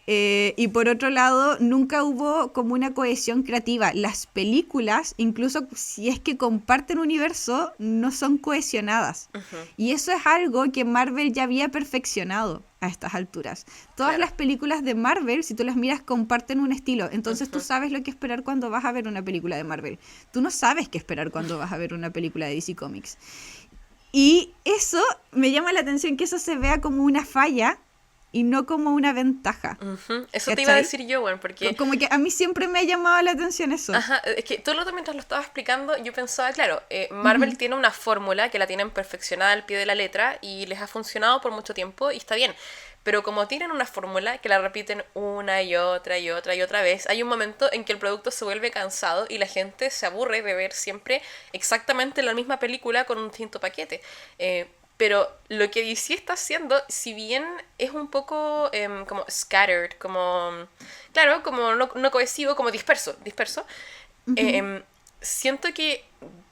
Y por otro lado, nunca hubo como una cohesión creativa. Las películas, incluso si es que comparten universo, no son cohesionadas. Y eso es algo que Marvel ya había perfeccionado a estas alturas. Todas las películas de Marvel, si tú las miras, comparten un estilo. Entonces tú sabes lo que esperar cuando vas a ver una película de Marvel. Tú no sabes qué esperar cuando vas a ver una película de DC Comics. Y eso me llama la atención, que eso se vea como una falla y no como una ventaja. Eso te iba a decir yo, bueno, porque... Como que a mí siempre me ha llamado la atención eso. Ajá, es que todo lo que mientras lo estaba explicando, yo pensaba, claro, Marvel tiene una fórmula que la tienen perfeccionada al pie de la letra y les ha funcionado por mucho tiempo y está bien. Pero como tienen una fórmula que la repiten una y otra y otra y otra vez, hay un momento en que el producto se vuelve cansado y la gente se aburre de ver siempre exactamente la misma película con un distinto paquete. Pero lo que DC está haciendo, si bien es un poco como scattered, como, claro, como no cohesivo, como disperso, siento que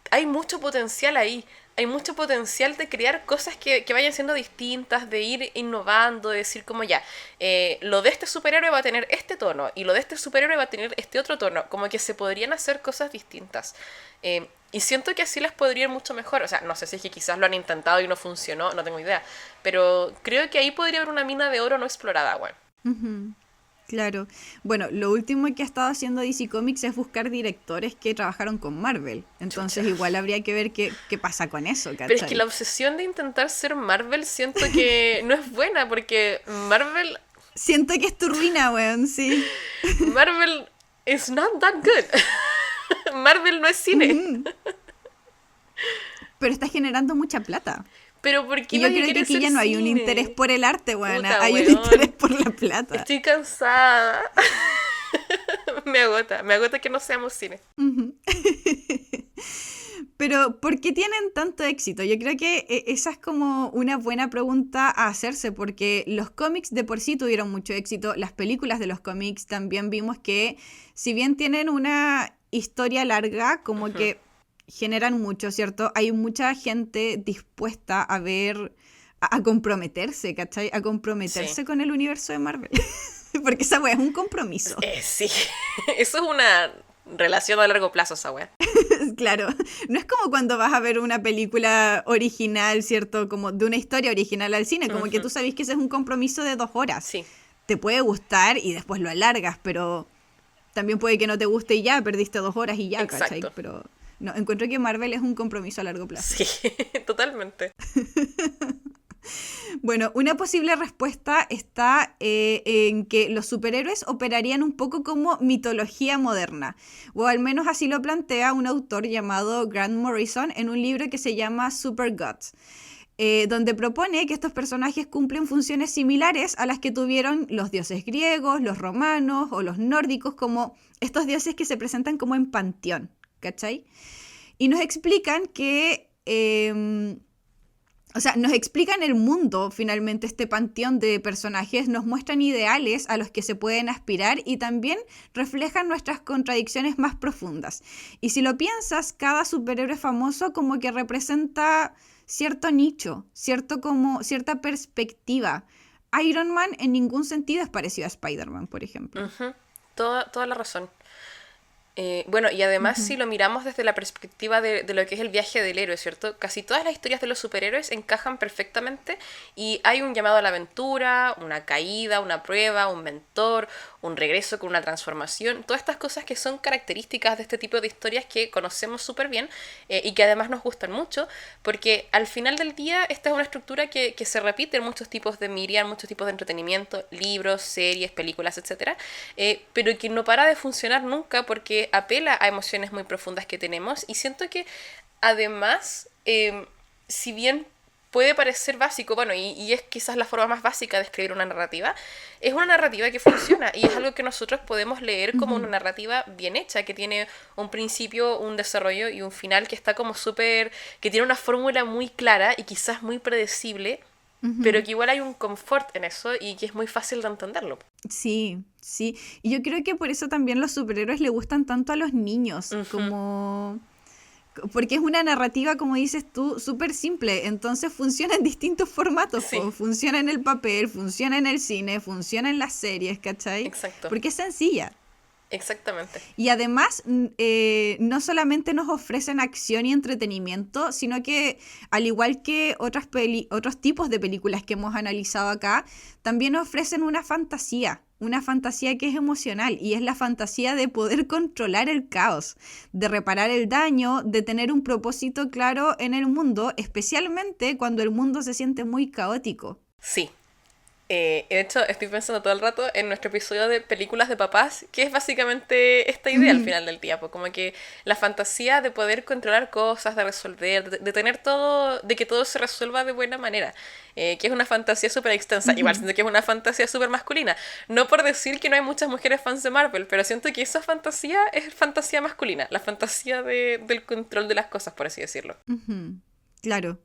hay mucho potencial ahí. Hay mucho potencial de crear cosas que vayan siendo distintas, de ir innovando, de decir como ya, lo de este superhéroe va a tener este tono y lo de este superhéroe va a tener este otro tono. Como que se podrían hacer cosas distintas. Y siento que así les podría ir mucho mejor. O sea, no sé si es que quizás lo han intentado y no funcionó, no tengo idea. Pero creo que ahí podría haber una mina de oro no explorada, bueno. Claro. Bueno, lo último que ha estado haciendo DC Comics es buscar directores que trabajaron con Marvel. Entonces igual habría que ver qué pasa con eso, ¿cachai? Pero es que la obsesión de intentar ser Marvel siento que no es buena, porque Marvel... Siento que es tu ruina, weón, sí. Marvel is not that good. Marvel no es cine. Pero está generando mucha plata. Pero ¿por qué y yo nadie creo que quiere aquí ser ya no hay un cine? interés por el arte, weón. Puta, Hay un weón. interés por la plata. Estoy cansada. Me agota que no seamos cine. Pero, ¿por qué tienen tanto éxito? Yo creo que esa es como una buena pregunta a hacerse, porque los cómics de por sí tuvieron mucho éxito, las películas de los cómics también vimos que, si bien tienen una historia larga, como que generan mucho, ¿cierto? Hay mucha gente dispuesta a ver, a comprometerse, ¿cachai? A comprometerse Sí. con el universo de Marvel. Porque esa wea es un compromiso. Sí, eso es una relación a largo plazo, esa wea. Claro, no es como cuando vas a ver una película original, ¿cierto? Como de una historia original al cine, como que tú sabes que ese es un compromiso de 2 horas. Sí, Te puede gustar y después lo alargas, pero también puede que no te guste y ya, perdiste 2 horas y ya, ¿cachai? exacto. Pero no, encuentro que Marvel es un compromiso a largo plazo. Sí, totalmente. Bueno, una posible respuesta está en que los superhéroes operarían un poco como mitología moderna, o al menos así lo plantea un autor llamado Grant Morrison en un libro que se llama Super Gods, donde propone que estos personajes cumplen funciones similares a las que tuvieron los dioses griegos, los romanos o los nórdicos, como estos dioses que se presentan como en panteón, ¿cachai? Y nos explican que... o sea, nos explican el mundo, finalmente, este panteón de personajes, nos muestran ideales a los que se pueden aspirar y también reflejan nuestras contradicciones más profundas. Y si lo piensas, cada superhéroe famoso como que representa cierto nicho, cierta perspectiva. Iron Man en ningún sentido es parecido a Spider-Man, por ejemplo. Ujú, toda la razón. Bueno, y además si lo miramos desde la perspectiva de lo que es el viaje del héroe, ¿cierto? Casi todas las historias de los superhéroes encajan perfectamente y hay un llamado a la aventura, una caída, una prueba, un mentor, un regreso con una transformación, todas estas cosas que son características de este tipo de historias que conocemos súper bien y que además nos gustan mucho, porque al final del día esta es una estructura que se repite en muchos tipos de media, en muchos tipos de entretenimiento, libros, series, películas, etcétera, pero que no para de funcionar nunca porque apela a emociones muy profundas que tenemos y siento que además, si bien puede parecer básico, bueno, y es quizás la forma más básica de escribir una narrativa, es una narrativa que funciona y es algo que nosotros podemos leer como una narrativa bien hecha, que tiene un principio, un desarrollo y un final que está como súper, que tiene una fórmula muy clara y quizás muy predecible, pero que igual hay un confort en eso y que es muy fácil de entenderlo. Sí, sí. Y yo creo que por eso también los superhéroes le gustan tanto a los niños, como... Porque es una narrativa, como dices tú, súper simple. Entonces funciona en distintos formatos. Sí. Funciona en el papel, funciona en el cine, funciona en las series, ¿cachai? Exacto. Porque es sencilla. Exactamente. Y además, no solamente nos ofrecen acción y entretenimiento, sino que, al igual que otros tipos de películas que hemos analizado acá, también ofrecen una fantasía que es emocional, y es la fantasía de poder controlar el caos, de reparar el daño, de tener un propósito claro en el mundo, especialmente cuando el mundo se siente muy caótico. Sí. De hecho, estoy pensando todo el rato en nuestro episodio de películas de papás, que es básicamente esta idea al final del día, pues como que la fantasía de poder controlar cosas, de resolver, de tener todo, de que todo se resuelva de buena manera, que es una fantasía súper extensa. Igual siento que es una fantasía súper masculina. No por decir que no hay muchas mujeres fans de Marvel, pero siento que esa fantasía es fantasía masculina, la fantasía del control de las cosas, por así decirlo. Claro.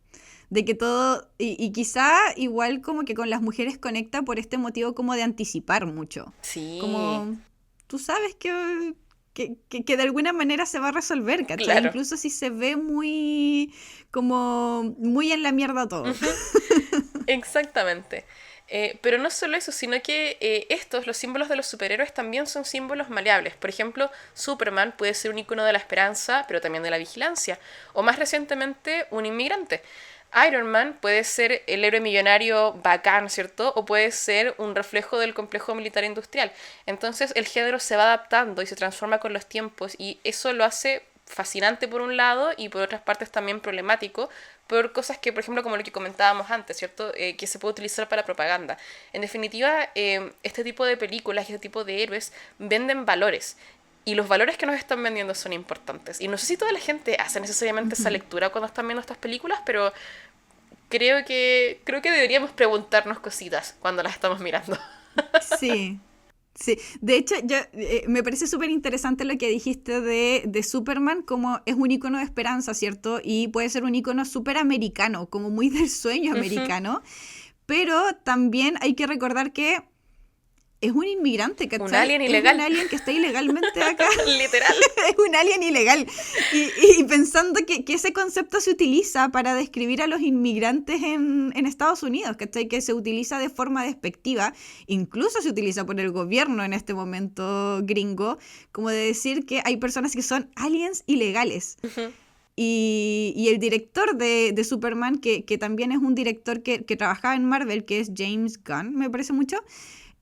De que todo, y quizá igual como que con las mujeres conecta por este motivo como de anticipar mucho. Sí. Como tú sabes que de alguna manera se va a resolver, ¿cachai? Claro. Incluso si se ve como muy en la mierda todo. Exactamente. Pero no solo eso, sino que los símbolos de los superhéroes también son símbolos maleables. Por ejemplo, Superman puede ser un icono de la esperanza, pero también de la vigilancia. O más recientemente, un inmigrante. Iron Man puede ser el héroe millonario bacán, ¿cierto? O puede ser un reflejo del complejo militar industrial. Entonces el género se va adaptando y se transforma con los tiempos y eso lo hace fascinante por un lado y por otras partes también problemático por cosas que, por ejemplo, como lo que comentábamos antes, ¿cierto? Que se puede utilizar para propaganda. En definitiva, este tipo de películas y este tipo de héroes venden valores. Y los valores que nos están vendiendo son importantes. Y no sé si toda la gente hace necesariamente esa lectura cuando están viendo estas películas, pero creo que deberíamos preguntarnos cositas cuando las estamos mirando. Sí, Sí, de hecho, me parece súper interesante lo que dijiste de Superman, como es un icono de esperanza, ¿cierto? Y puede ser un icono súper americano, como muy del sueño Ujú. americano, pero también hay que recordar que es un inmigrante, Un ¿cachai? alien Es un ilegal, alien que está ilegalmente acá. literal. Es un alien ilegal. Y, y pensando que ese concepto se utiliza para describir a los inmigrantes en Estados Unidos, ¿cachai? Que se utiliza de forma despectiva, incluso se utiliza por el gobierno en este momento gringo, como de decir que hay personas que son aliens ilegales. Ujú. Y el director de Superman, que también es un director que trabajaba en Marvel, que es James Gunn, me parece mucho,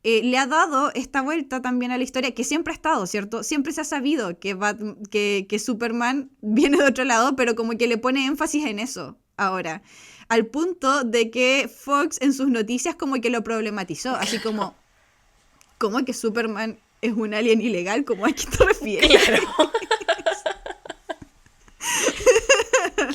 le ha dado esta vuelta también a la historia, que siempre ha estado, ¿cierto? Siempre se ha sabido que Superman viene de otro lado, pero como que le pone énfasis en eso ahora. Al punto de que Fox en sus noticias como que lo problematizó, así Claro, como, ¿cómo que Superman es un alien ilegal? ¿Cómo a qué te refieres? claro.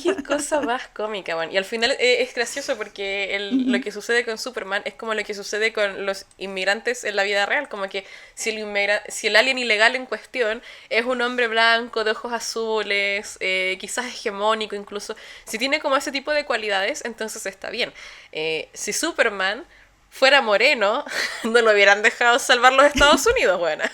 Qué cosa más cómica, man. Y al final es gracioso porque lo Ujú. que sucede con Superman es como lo que sucede con los inmigrantes en la vida real. Como que si el alien ilegal en cuestión es un hombre blanco, de ojos azules, quizás hegemónico incluso, si tiene como ese tipo de cualidades, entonces está bien. Si Superman fuera moreno, no lo hubieran dejado salvar los Estados Unidos, bueno.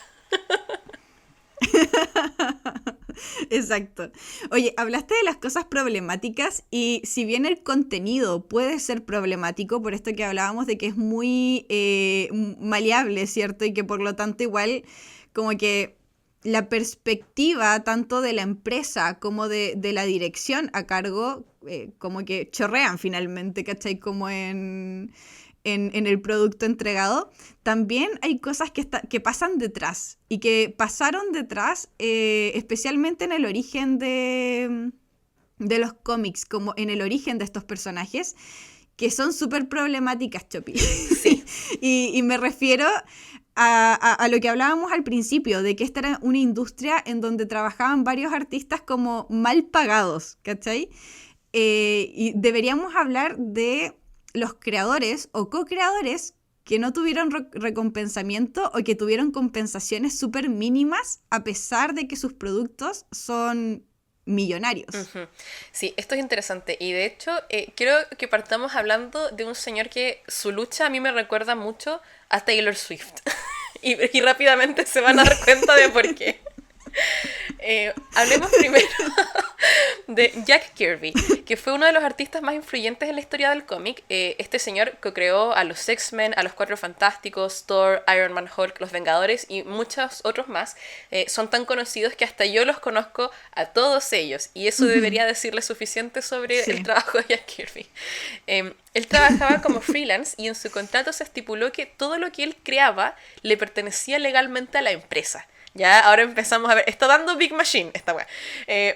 Exacto. Oye, hablaste de las cosas problemáticas y si bien el contenido puede ser problemático, por esto que hablábamos de que es muy maleable, ¿cierto? Y que por lo tanto igual como que la perspectiva tanto de la empresa como de la dirección a cargo, como que chorrean finalmente, ¿cachai? Como en el producto entregado, también hay cosas que pasan detrás y que pasaron detrás, especialmente en el origen de los cómics, como en el origen de estos personajes, que son súper problemáticas, Chopi. Sí. Y me refiero a lo que hablábamos al principio, de que esta era una industria en donde trabajaban varios artistas como mal pagados, ¿cachai? Y deberíamos hablar de los creadores o co-creadores que no tuvieron recompensamiento o que tuvieron compensaciones súper mínimas a pesar de que sus productos son millonarios. Ujú. Sí, esto es interesante y de hecho quiero que partamos hablando de un señor que su lucha a mí me recuerda mucho a Taylor Swift y rápidamente se van a dar cuenta de por qué. Hablemos primero de Jack Kirby, que fue uno de los artistas más influyentes en la historia del cómic. Este señor co-creó a los X-Men, a los Cuatro Fantásticos, Thor, Iron Man, Hulk, los Vengadores y muchos otros más. Son tan conocidos que hasta yo los conozco a todos ellos y eso Ujú. debería decirle suficiente sobre el Sí. trabajo de Jack Kirby. Él trabajaba como freelance y en su contrato se estipuló que todo lo que él creaba le pertenecía legalmente a la empresa. Ya, ahora empezamos a ver. Está dando Big Machine esta weá.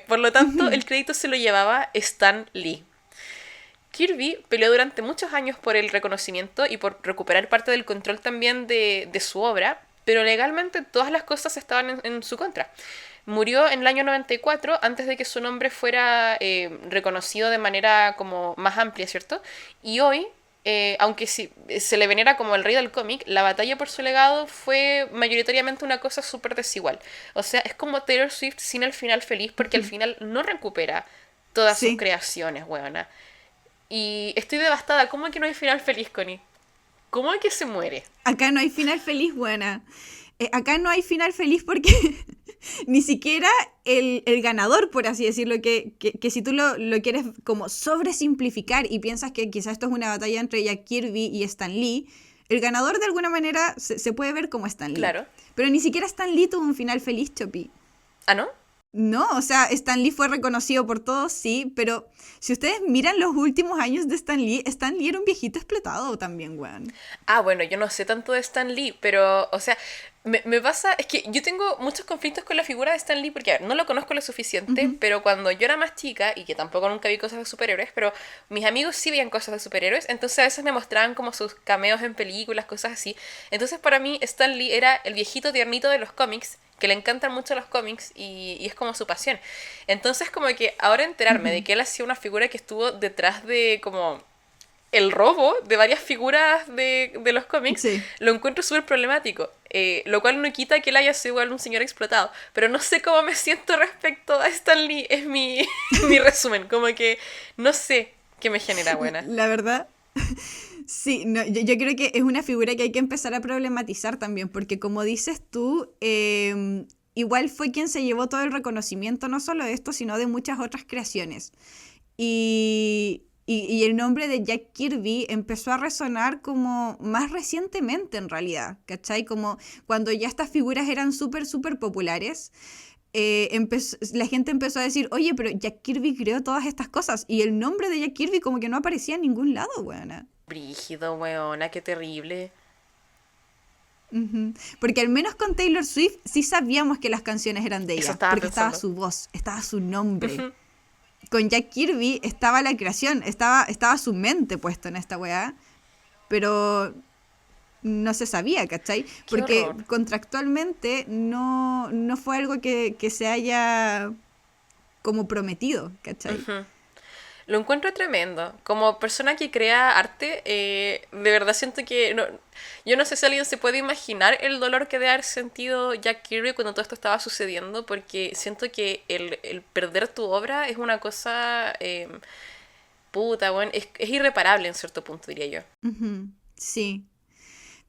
Por lo tanto, Ujú. el crédito se lo llevaba Stan Lee. Kirby peleó durante muchos años por el reconocimiento y por recuperar parte del control también de su obra, pero legalmente todas las cosas estaban en su contra. Murió en el año 94, antes de que su nombre fuera reconocido de manera como más amplia, ¿cierto? Y hoy, aunque se le venera como el rey del cómic, la batalla por su legado fue mayoritariamente una cosa súper desigual. O sea, es como Taylor Swift sin el final feliz, porque al Ujú. final no recupera todas sus Sí. creaciones, weona. Y estoy devastada. ¿Cómo es que no hay final feliz, Connie? ¿Cómo es que se muere? Acá no hay final feliz, buena. Acá no hay final feliz porque ni siquiera el ganador, por así decirlo, que si tú lo quieres como sobresimplificar y piensas que quizás esto es una batalla entre Jack Kirby y Stan Lee, el ganador de alguna manera se puede ver como Stan Lee. Claro. Pero ni siquiera Stan Lee tuvo un final feliz, Chopi. ¿Ah, no? No, o sea, Stan Lee fue reconocido por todos, sí, pero si ustedes miran los últimos años de Stan Lee era un viejito explotado también, weón. Ah, bueno, yo no sé tanto de Stan Lee, pero, o sea, me pasa, es que yo tengo muchos conflictos con la figura de Stan Lee porque, a ver, no lo conozco lo suficiente, Ujú. pero cuando yo era más chica, y que tampoco nunca vi cosas de superhéroes, pero mis amigos sí veían cosas de superhéroes, entonces a veces me mostraban como sus cameos en películas, cosas así. Entonces para mí Stan Lee era el viejito tiernito de los cómics, que le encantan mucho los cómics y es como su pasión. Entonces como que ahora enterarme de Ujú. que él hacía una figura que estuvo detrás de como el robo de varias figuras de los cómics, Sí. lo encuentro súper problemático. Lo cual no quita que él haya sido igual un señor explotado. Pero no sé cómo me siento respecto a Stan Lee. Es mi, mi resumen. Como que no sé qué me genera buena. La verdad, sí, no, yo creo que es una figura que hay que empezar a problematizar también, porque como dices tú, igual fue quien se llevó todo el reconocimiento, no solo de esto, sino de muchas otras creaciones. Y el nombre de Jack Kirby empezó a resonar como más recientemente en realidad, ¿cachai? Como cuando ya estas figuras eran súper, súper populares, la gente empezó a decir, oye, pero Jack Kirby creó todas estas cosas, y el nombre de Jack Kirby como que no aparecía en ningún lado, weona. Brígido, weona, qué terrible. Ujú. Porque al menos con Taylor Swift sí sabíamos que las canciones eran de Eso ella, estaba porque estaba pensando. su voz, estaba su nombre. Con Jack Kirby estaba la creación, estaba su mente puesta en esta weá, pero no se sabía, ¿cachai? Qué Porque horror. contractualmente no fue algo que se haya como prometido, ¿cachai? Ujú. Lo encuentro tremendo. Como persona que crea arte, de verdad siento que... No, yo no sé si alguien se puede imaginar el dolor que debe haber sentido Jack Kirby cuando todo esto estaba sucediendo, porque siento que el perder tu obra es una cosa... puta, bueno, es irreparable en cierto punto, diría yo. Ujú, sí.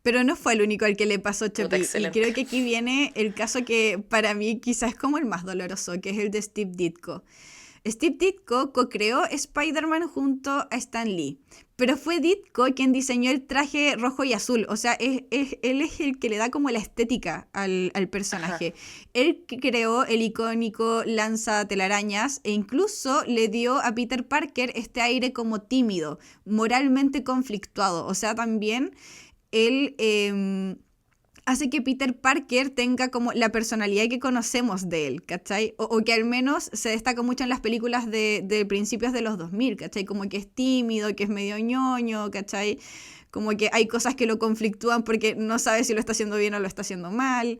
Pero no fue el único al que le pasó Puta, Chopi. Y excelente. creo que aquí viene el caso que para mí quizás es como el más doloroso, que es el de Steve Ditko. Steve Ditko co-creó Spider-Man junto a Stan Lee. Pero fue Ditko quien diseñó el traje rojo y azul. O sea, él es el que le da como la estética al Ajá. personaje. Él creó el icónico lanza telarañas e incluso le dio a Peter Parker este aire como tímido, moralmente conflictuado. O sea, también él hace que Peter Parker tenga como la personalidad que conocemos de él, ¿cachai? O que al menos se destaca mucho en las películas de principios de los 2000, ¿cachai? Como que es tímido, que es medio ñoño, ¿cachai? Como que hay cosas que lo conflictúan porque no sabe si lo está haciendo bien o lo está haciendo mal.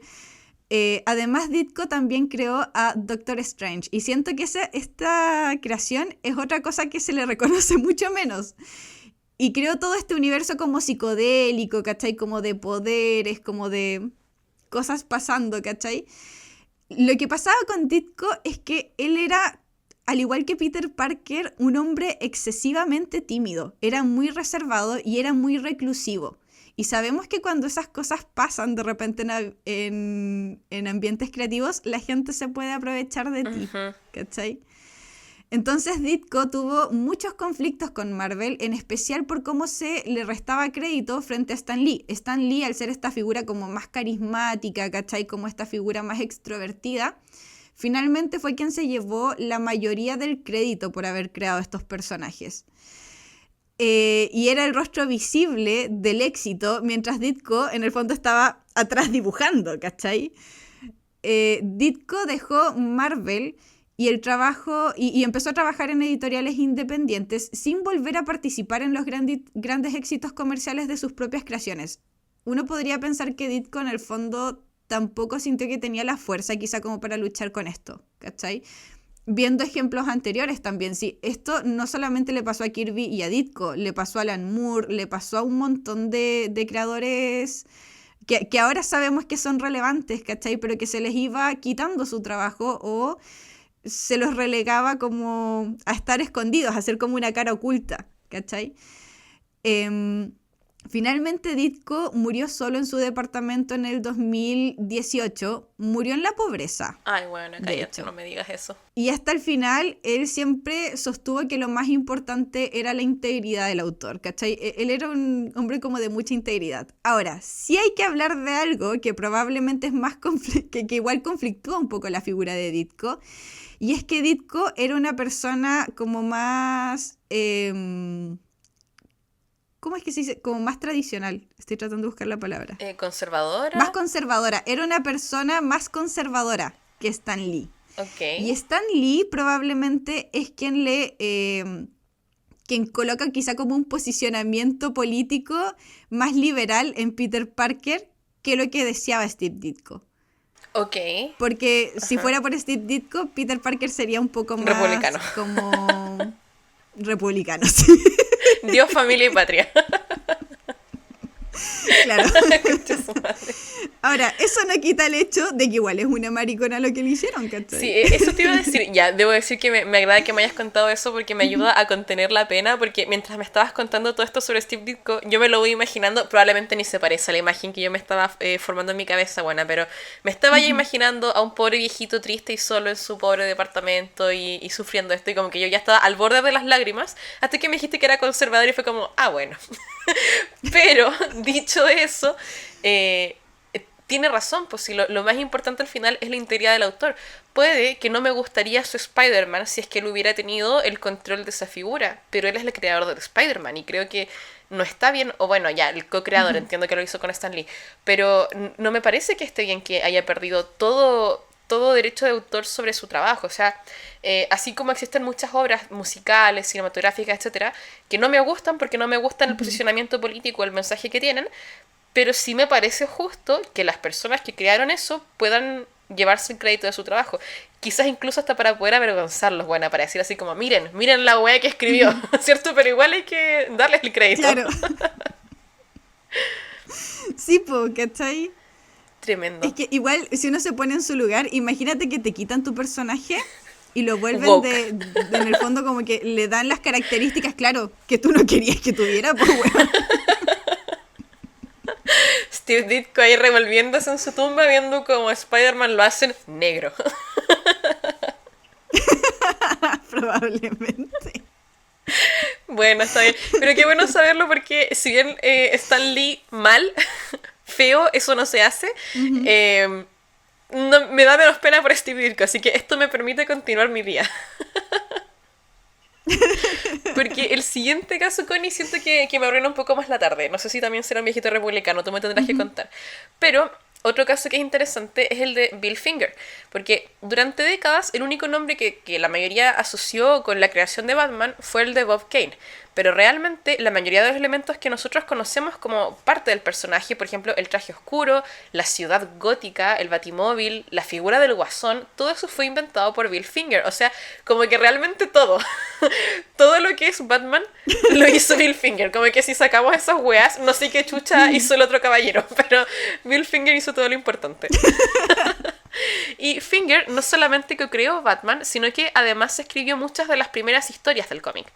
Además, Ditko también creó a Doctor Strange y siento que esta creación es otra cosa que se le reconoce mucho menos. Y creó todo este universo como psicodélico, ¿cachai? Como de poderes, como de cosas pasando, ¿cachai? Lo que pasaba con Ditko es que él era, al igual que Peter Parker, un hombre excesivamente tímido. Era muy reservado y era muy reclusivo. Y sabemos que cuando esas cosas pasan de repente en ambientes creativos, la gente se puede aprovechar de ti, Ujú. ¿cachai? Entonces Ditko tuvo muchos conflictos con Marvel, en especial por cómo se le restaba crédito frente a Stan Lee. Stan Lee, al ser esta figura como más carismática, ¿cachai? Como esta figura más extrovertida, finalmente fue quien se llevó la mayoría del crédito por haber creado estos personajes. Y era el rostro visible del éxito, mientras Ditko en el fondo estaba atrás dibujando, ¿cachai? Ditko dejó Marvel y empezó a trabajar en editoriales independientes sin volver a participar en los grandes éxitos comerciales de sus propias creaciones. Uno podría pensar que Ditko en el fondo tampoco sintió que tenía la fuerza quizá como para luchar con esto, ¿cachai? Viendo ejemplos anteriores también, sí, esto no solamente le pasó a Kirby y a Ditko, le pasó a Alan Moore, le pasó a un montón de creadores que ahora sabemos que son relevantes, ¿cachai? Pero que se les iba quitando su trabajo o se los relegaba como a estar escondidos, a ser como una cara oculta, ¿cachai? Em, Finalmente Ditko murió solo en su departamento en el 2018, murió en la pobreza, Ay, bueno, de cállate, no hecho. me digas eso. Y hasta el final, él siempre sostuvo que lo más importante era la integridad del autor, ¿cachai? Él era un hombre como de mucha integridad. Ahora, sí hay que hablar de algo que probablemente es más que igual conflictúa un poco la figura de Ditko, y es que Ditko era una persona como más... ¿cómo es que se dice? Como más tradicional. Estoy tratando de buscar la palabra. Más ¿Conservadora? conservadora. Era una persona más conservadora que Stan Lee. Y Ok. Stan Lee probablemente es quien coloca quizá como un posicionamiento político más liberal en Peter Parker que lo que deseaba Steve Ditko. Ok. Porque si Ajá. fuera por Steve Ditko, Peter Parker sería un poco Republicano. más como republicano, sí, Dios, familia y patria. claro. Concha su madre. Ahora, eso no quita el hecho de que igual es una maricona lo que le hicieron, ¿cachai? Sí, eso te iba a decir. Ya, debo decir que me agrada que me hayas contado eso porque me ayuda a contener la pena, porque mientras me estabas contando todo esto sobre Steve Ditko, yo me lo voy imaginando, probablemente ni se parece a la imagen que yo me estaba formando en mi cabeza, buena, pero me estaba ya imaginando a un pobre viejito triste y solo en su pobre departamento y sufriendo esto, y como que yo ya estaba al borde de las lágrimas, hasta que me dijiste que era conservador y fue como, ah, bueno. Pero, dicho eso, tiene razón, pues si lo más importante al final es la integridad del autor. Puede que no me gustaría su Spider-Man si es que él hubiera tenido el control de esa figura, pero él es el creador de Spider-Man y creo que no está bien, o bueno, ya, el co-creador, entiendo que lo hizo con Stan Lee, pero no me parece que esté bien que haya perdido todo derecho de autor sobre su trabajo. O sea, así como existen muchas obras musicales, cinematográficas, etcétera, que no me gustan porque no me gustan el posicionamiento político, el mensaje que tienen, pero sí me parece justo que las personas que crearon eso puedan llevarse el crédito de su trabajo. Quizás incluso hasta para poder avergonzarlos, bueno, para decir así como, miren la wea que escribió, ¿cierto? Pero igual hay que darles el crédito. Claro. Sí, ¿cachai? Tremendo. Es que igual, si uno se pone en su lugar, imagínate que te quitan tu personaje y lo vuelven en el fondo como que le dan las características, claro, que tú no querías que tuviera, pues weón. Steve Ditko ahí revolviéndose en su tumba viendo como Spider-Man lo hacen negro. Probablemente. Bueno, está bien. Pero qué bueno saberlo porque si bien Stan Lee mal, feo, eso no se hace, no, me da menos pena por Steve Ditko, así que esto me permite continuar mi día. Porque el siguiente caso, Connie, siento que me arruina un poco más la tarde. No sé si también será un viejito republicano, tú me tendrás que contar. Pero otro caso que es interesante es el de Bill Finger. Porque durante décadas el único nombre que la mayoría asoció con la creación de Batman fue el de Bob Kane. Pero realmente la mayoría de los elementos que nosotros conocemos como parte del personaje, por ejemplo, el traje oscuro, la ciudad gótica, el batimóvil, la figura del guasón, todo eso fue inventado por Bill Finger. O sea, como que realmente todo, todo lo que es Batman lo hizo Bill Finger. Como que si sacamos esas weas, no sé qué chucha hizo el otro caballero, pero Bill Finger hizo todo lo importante. Y Finger no solamente que creó Batman, sino que además escribió muchas de las primeras historias del cómic.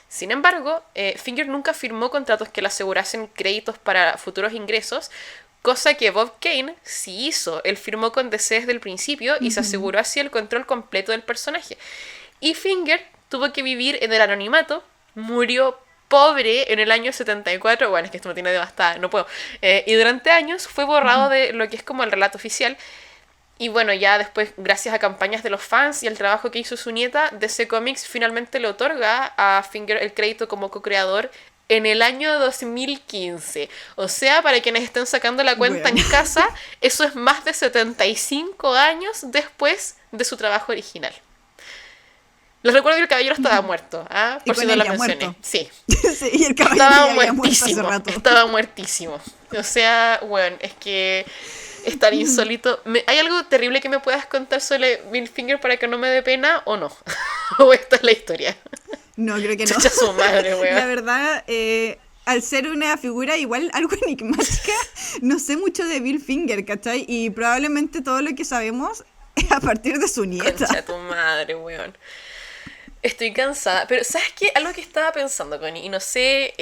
Sin embargo, Finger nunca firmó contratos que le asegurasen créditos para futuros ingresos, cosa que Bob Kane sí hizo. Él firmó con DC desde el principio y se aseguró así el control completo del personaje. Y Finger tuvo que vivir en el anonimato, murió pobre en el año 74, bueno, es que esto me tiene devastada, no puedo. Y durante años fue borrado de lo que es como el relato oficial. Y bueno, ya después, gracias a campañas de los fans y al trabajo que hizo su nieta, DC Comics finalmente le otorga a Finger el crédito como co-creador en el año 2015. O sea, para quienes estén sacando la cuenta en casa, eso es más de 75 años después de su trabajo original. Les recuerdo que el caballero estaba muerto, ¿ah? Por si no lo mencioné. Sí. Sí, y el caballero estaba ya muertísimo. Estaba muertísimo. O sea, bueno, es que es tan insólito. ¿Hay algo terrible que me puedas contar sobre Bill Finger para que no me dé pena o no? ¿O esta es la historia? No, creo que no. Chucha su madre, weón. La verdad, al ser una figura igual algo enigmática, no sé mucho de Bill Finger, ¿cachai? Y probablemente todo lo que sabemos es a partir de su nieta. Concha tu madre, weón. Estoy cansada. Pero, ¿sabes qué? Algo que estaba pensando, Connie, y no sé...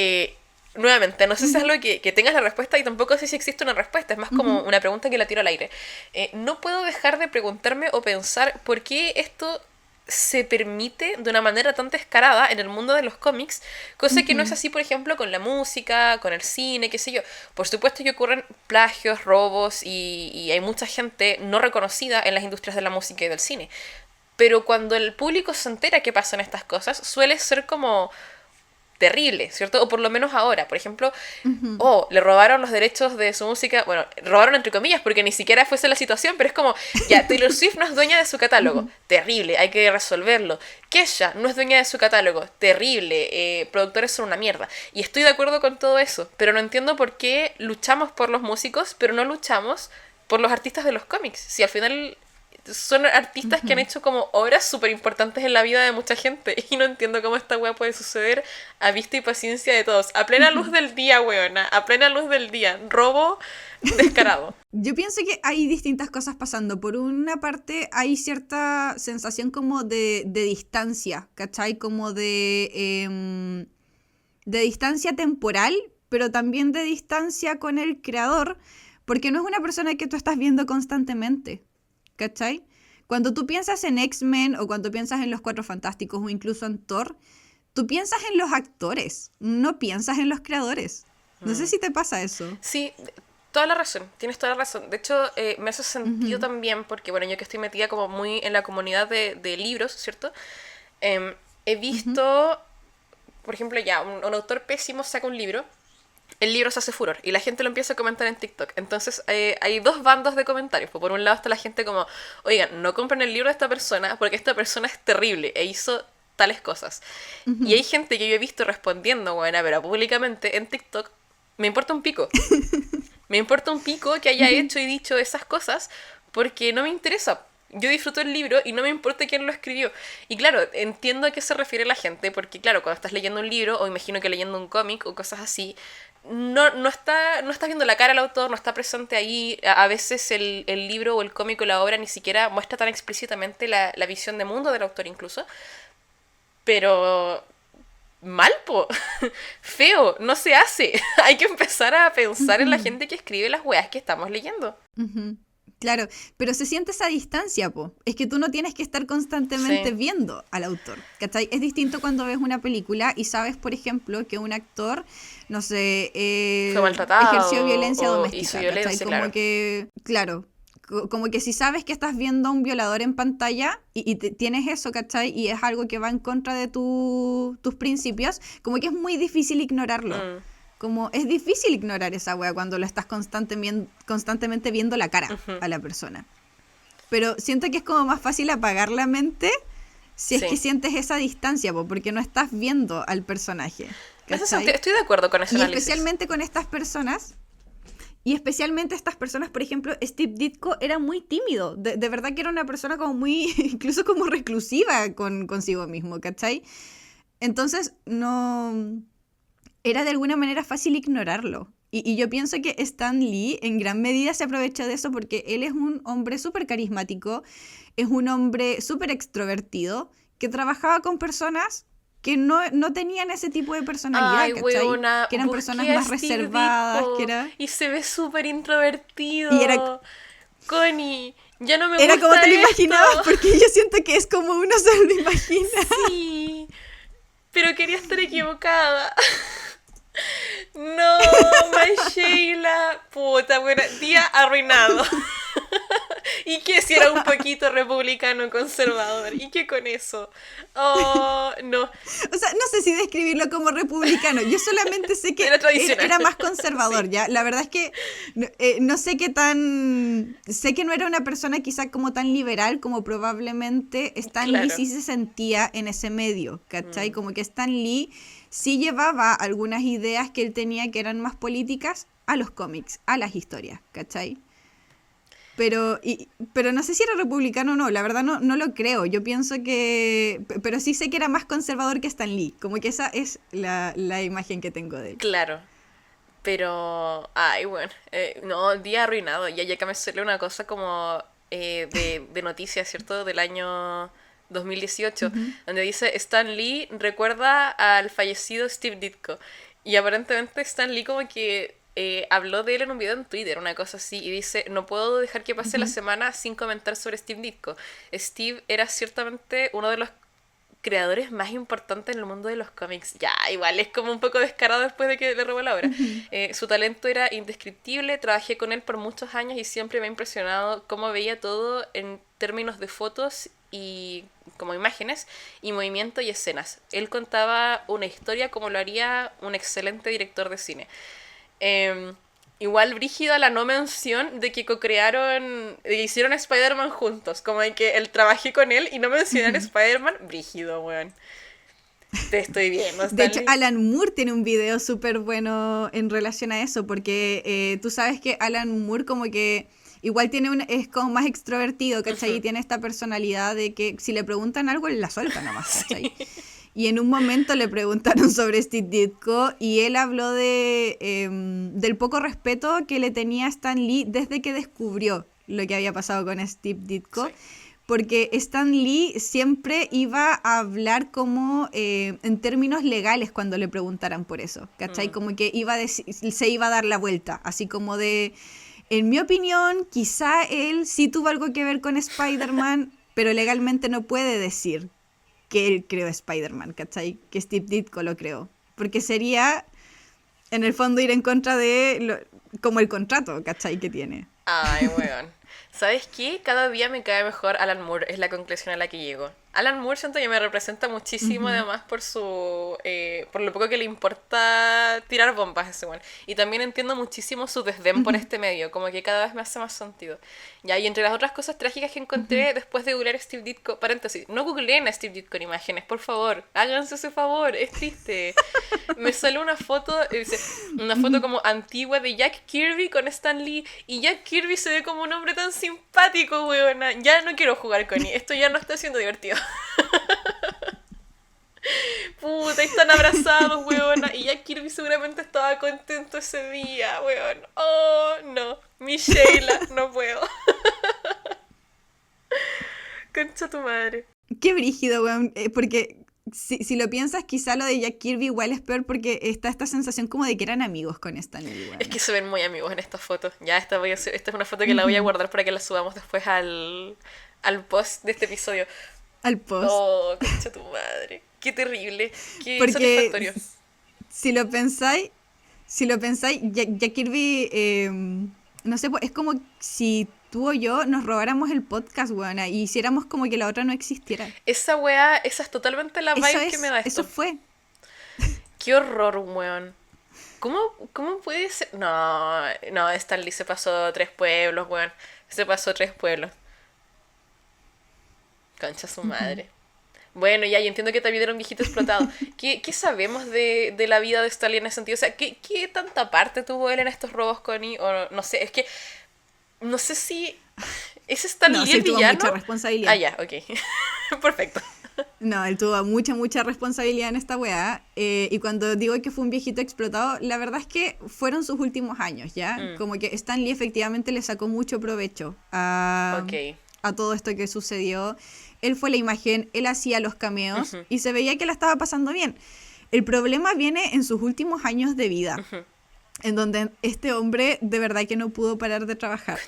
nuevamente, no sé si es algo que tengas la respuesta y tampoco sé si existe una respuesta, es más como una pregunta que la tiro al aire. No puedo dejar de preguntarme o pensar por qué esto se permite de una manera tan descarada en el mundo de los cómics, cosa que no es así, por ejemplo, con la música, con el cine, qué sé yo. Por supuesto que ocurren plagios, robos y hay mucha gente no reconocida en las industrias de la música y del cine. Pero cuando el público se entera que pasan estas cosas, suele ser como terrible, ¿cierto? O por lo menos ahora, por ejemplo, le robaron los derechos de su música, bueno, robaron entre comillas porque ni siquiera fuese la situación, pero es como, ya, Taylor Swift no es dueña de su catálogo, terrible, hay que resolverlo. Kesha no es dueña de su catálogo, terrible, productores son una mierda. Y estoy de acuerdo con todo eso, pero no entiendo por qué luchamos por los músicos, pero no luchamos por los artistas de los cómics. Si al final son artistas que han hecho como obras súper importantes en la vida de mucha gente y no entiendo cómo esta wea puede suceder a vista y paciencia de todos. A plena luz del día, weona, a plena luz del día. Robo descarado. Yo pienso que hay distintas cosas pasando. Por una parte, hay cierta sensación como de distancia, ¿cachai? Como de distancia temporal, pero también de distancia con el creador, porque no es una persona que tú estás viendo constantemente, ¿cachai? Cuando tú piensas en X-Men o cuando piensas en Los Cuatro Fantásticos o incluso en Thor, tú piensas en los actores, no piensas en los creadores. No sé si te pasa eso. Sí, toda la razón, tienes toda la razón. De hecho, me hace sentido también porque, bueno, yo que estoy metida como muy en la comunidad de libros, ¿cierto? He visto, por ejemplo, ya, un autor pésimo saca un libro, el libro se hace furor y la gente lo empieza a comentar en TikTok. Entonces hay dos bandos de comentarios. Por un lado está la gente como, oigan, no compren el libro de esta persona porque esta persona es terrible e hizo tales cosas. Y hay gente que yo he visto respondiendo, bueno, pero públicamente en TikTok, me importa un pico. Me importa un pico que haya hecho y dicho esas cosas porque no me interesa. Yo disfruto el libro y no me importa quién lo escribió. Y claro, entiendo a qué se refiere la gente, porque claro, cuando estás leyendo un libro, o imagino que leyendo un cómic o cosas así, no estás viendo la cara del autor, no está presente ahí. A veces el libro o el cómic o la obra ni siquiera muestra tan explícitamente la visión de mundo del autor incluso. Pero mal, po. Feo, no se hace. Hay que empezar a pensar en la gente que escribe las weas que estamos leyendo. Claro, pero se siente esa distancia, po. Es que tú no tienes que estar constantemente viendo al autor, ¿cachai? Es distinto cuando ves una película y sabes, por ejemplo, que un actor, no sé, fue maltratado, ejerció violencia doméstica, hizo violencia, ¿cachai? Como claro. que, claro, como que si sabes que estás viendo a un violador en pantalla y tienes eso, ¿cachai? Y es algo que va en contra de tus principios, como que es muy difícil ignorarlo. Como es difícil ignorar esa wea cuando lo estás constantemente viendo la cara a la persona. Pero siento que es como más fácil apagar la mente si es que sientes esa distancia, porque no estás viendo al personaje. Estoy de acuerdo con ese análisis. Y especialmente con estas personas. Y especialmente estas personas, por ejemplo, Steve Ditko era muy tímido. De verdad que era una persona como muy, incluso como reclusiva consigo mismo, ¿cachai? Entonces, no... Era de alguna manera fácil ignorarlo. Y yo pienso que Stan Lee en gran medida se aprovechó de eso porque él es un hombre súper carismático, es un hombre súper extrovertido, que trabajaba con personas que no tenían ese tipo de personalidad, ay, ¿cachai? Weona, que eran personas más reservadas. Y se ve súper introvertido. Y era... Connie, ya no me era gusta como te lo esto. imaginabas, porque yo siento que es como uno se lo imagina. Sí, pero quería estar equivocada. No, my Sheila. Puta, bueno, día arruinado. ¿Y qué si era un poquito republicano conservador? ¿Y qué con eso? Oh, no. O sea, no sé si describirlo como republicano. Yo solamente sé que era más conservador, sí. ¿Ya? La verdad es que no sé qué tan... Sé que no era una persona quizá como tan liberal como probablemente Stan Lee sí se sentía en ese medio, ¿cachai? Como que Stan Lee sí llevaba algunas ideas que él tenía que eran más políticas a los cómics, a las historias, ¿cachai? Pero no sé si era republicano o no, la verdad no lo creo. Yo pienso que... Pero sí sé que era más conservador que Stan Lee. Como que esa es la imagen que tengo de él. Claro. Pero... Ay, bueno. No, día arruinado. Ya que me sale una cosa como de noticias, ¿cierto? Del año 2018. Donde dice Stan Lee recuerda al fallecido Steve Ditko. Y aparentemente Stan Lee como que... habló de él en un video en Twitter, una cosa así, y dice, no puedo dejar que pase la semana sin comentar sobre Steve Ditko. Steve era ciertamente uno de los creadores más importantes en el mundo de los cómics. Ya, igual es como un poco descarado después de que le robó la obra. Su talento era indescriptible, trabajé con él por muchos años y siempre me ha impresionado cómo veía todo en términos de fotos y como imágenes y movimiento y escenas. Él contaba una historia como lo haría un excelente director de cine. Igual brígida la no mención de que hicieron Spider-Man juntos, como de que él trabajé con él y no mencionan Spider-Man, brígido, weón. Te estoy viendo. De hecho, Alan Moore tiene un video súper bueno en relación a eso, porque tú sabes que Alan Moore como que igual es como más extrovertido, ¿cachai? Y tiene esta personalidad de que si le preguntan algo, él la suelta nomás, ¿cachai? Sí. Y en un momento le preguntaron sobre Steve Ditko y él habló del poco respeto que le tenía a Stan Lee desde que descubrió lo que había pasado con Steve Ditko. Sí. Porque Stan Lee siempre iba a hablar como en términos legales cuando le preguntaran por eso, ¿cachai? Como que se iba a dar la vuelta, así como de, en mi opinión, quizá él sí tuvo algo que ver con Spider-Man, pero legalmente no puede decir que él creó Spider-Man, ¿cachai? Que Steve Ditko lo creó. Porque sería, en el fondo, ir en contra de como el contrato, ¿cachai? Que tiene. Ay, weón. ¿Sabes qué? Cada día me cae mejor Alan Moore, es la conclusión a la que llego. Alan Moore siento que me representa muchísimo, además por por lo poco que le importa tirar bombas ese weón. Y también entiendo muchísimo su desdén por este medio, como que cada vez me hace más sentido. Ya, y entre las otras cosas trágicas que encontré después de googlear Steve Ditko, paréntesis, no googleen a Steve Ditko en imágenes, por favor, háganse ese favor, es triste. Me salió una foto, una foto como antigua de Jack Kirby con Stan Lee, y Jack Kirby se ve como un hombre tan simpático, weona. Ya no quiero jugar con él, esto ya no está siendo divertido. Puta, están abrazados, weona. Y Jack Kirby seguramente estaba contento ese día, weón. Oh, no. Mi Sheila, no puedo. Concha tu madre. Qué brígido, weón. Porque si lo piensas, quizá lo de Jack Kirby igual es peor porque está esta sensación como de que eran amigos con Stan Lee, weón. Es que se ven muy amigos en estas fotos. Ya, esta es una foto que la voy a guardar para que la subamos después al post de este episodio. Al post. Oh, concha tu madre. Qué terrible. Qué porque satisfactorio. Si lo pensáis, Jack Kirby, no sé, es como si tú o yo nos robáramos el podcast, weona, y hiciéramos como que la otra no existiera. Esa weá, esa es totalmente la vibe que me da esto. Eso fue. Qué horror, weón. ¿Cómo puede ser? No, Stan Lee se pasó 3 pueblos, weón. Se pasó 3 pueblos. Concha su madre. Bueno, ya, y entiendo que también era un viejito explotado. ¿Qué sabemos de la vida de Stan Lee en ese sentido? O sea, ¿qué tanta parte tuvo él en estos robos, Connie? O no sé, es que no sé si ¿es Stan Lee el villano? Tuvo mucha responsabilidad. Ah, ya, ok. Perfecto. No, él tuvo mucha responsabilidad en esta weá. Y cuando digo que fue un viejito explotado, la verdad es que fueron sus últimos años, ¿ya? Como que Stan Lee efectivamente le sacó mucho provecho a todo esto que sucedió. Él fue la imagen, él hacía los cameos y se veía que la estaba pasando bien. El problema viene en sus últimos años de vida, en donde este hombre de verdad que no pudo parar de trabajar.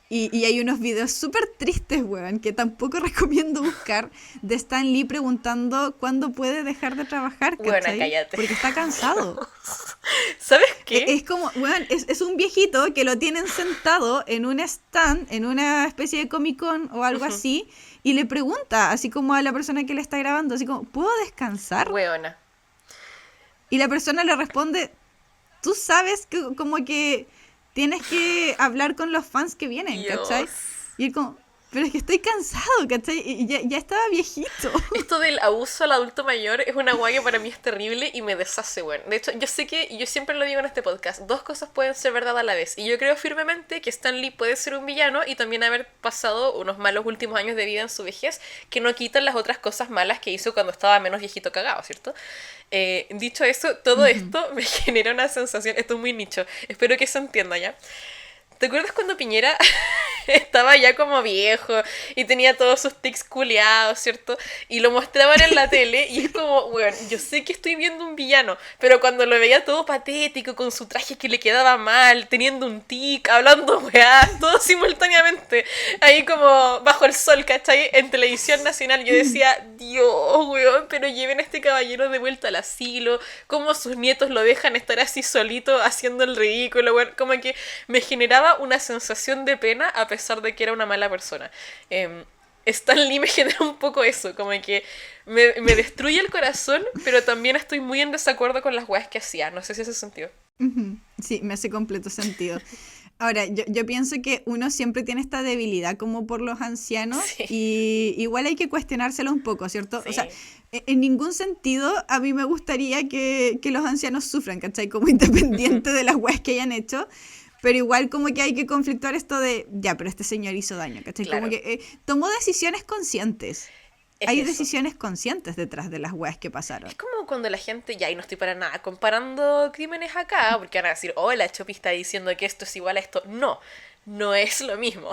Y hay unos videos súper tristes, weón, que tampoco recomiendo buscar, de Stan Lee preguntando cuándo puede dejar de trabajar, ¿cachai? Bueno, cállate. Porque está cansado. ¿Sabes qué? Es como, weón, es un viejito que lo tienen sentado en un stand, en una especie de Comic Con o algo así, y le pregunta, así como a la persona que le está grabando, así como, ¿puedo descansar? Weona. Y la persona le responde, tú sabes que como que tienes que hablar con los fans que vienen, Dios. ¿cachai? Y él como, pero es que estoy cansado, ¿cachai? Y ya estaba viejito. Esto del abuso al adulto mayor es una guay que para mí es terrible y me deshace, bueno. De hecho, yo sé que, yo siempre lo digo en este podcast, 2 cosas pueden ser verdad a la vez. Y yo creo firmemente que Stan Lee puede ser un villano y también haber pasado unos malos últimos años de vida en su vejez que no quitan las otras cosas malas que hizo cuando estaba menos viejito cagado, ¿cierto? Dicho eso, todo esto me genera una sensación, esto es muy nicho, espero que se entienda ya. ¿Te acuerdas cuando Piñera estaba ya como viejo y tenía todos sus tics culeados, ¿cierto? Y lo mostraban en la tele y es como, bueno, yo sé que estoy viendo un villano, pero cuando lo veía todo patético, con su traje que le quedaba mal, teniendo un tic, hablando weá, todo simultáneamente, ahí como bajo el sol, ¿cachai? En televisión nacional yo decía, Dios, weón, pero lleven a este caballero de vuelta al asilo, cómo sus nietos lo dejan estar así solito haciendo el ridículo, weón, como que me generaba una sensación de pena a pesar de que era una mala persona. Stan Lee me genera un poco eso, como que me destruye el corazón, pero también estoy muy en desacuerdo con las weas que hacía. No sé si hace sentido. Sí, me hace completo sentido. Ahora, yo pienso que uno siempre tiene esta debilidad como por los ancianos, sí. Y igual hay que cuestionárselo un poco, ¿cierto? Sí. O sea, en ningún sentido a mí me gustaría que los ancianos sufran, ¿cachai? Como independiente de las weas que hayan hecho. Pero igual como que hay que conflictuar esto de, ya, pero este señor hizo daño, ¿cachai? Claro. Como que tomó decisiones conscientes. hay eso. decisiones conscientes detrás de las weas que pasaron. Es como cuando la gente, ya, y no estoy para nada comparando crímenes acá, porque van a decir, oh, la Chopi está diciendo que esto es igual a esto. No, no es lo mismo.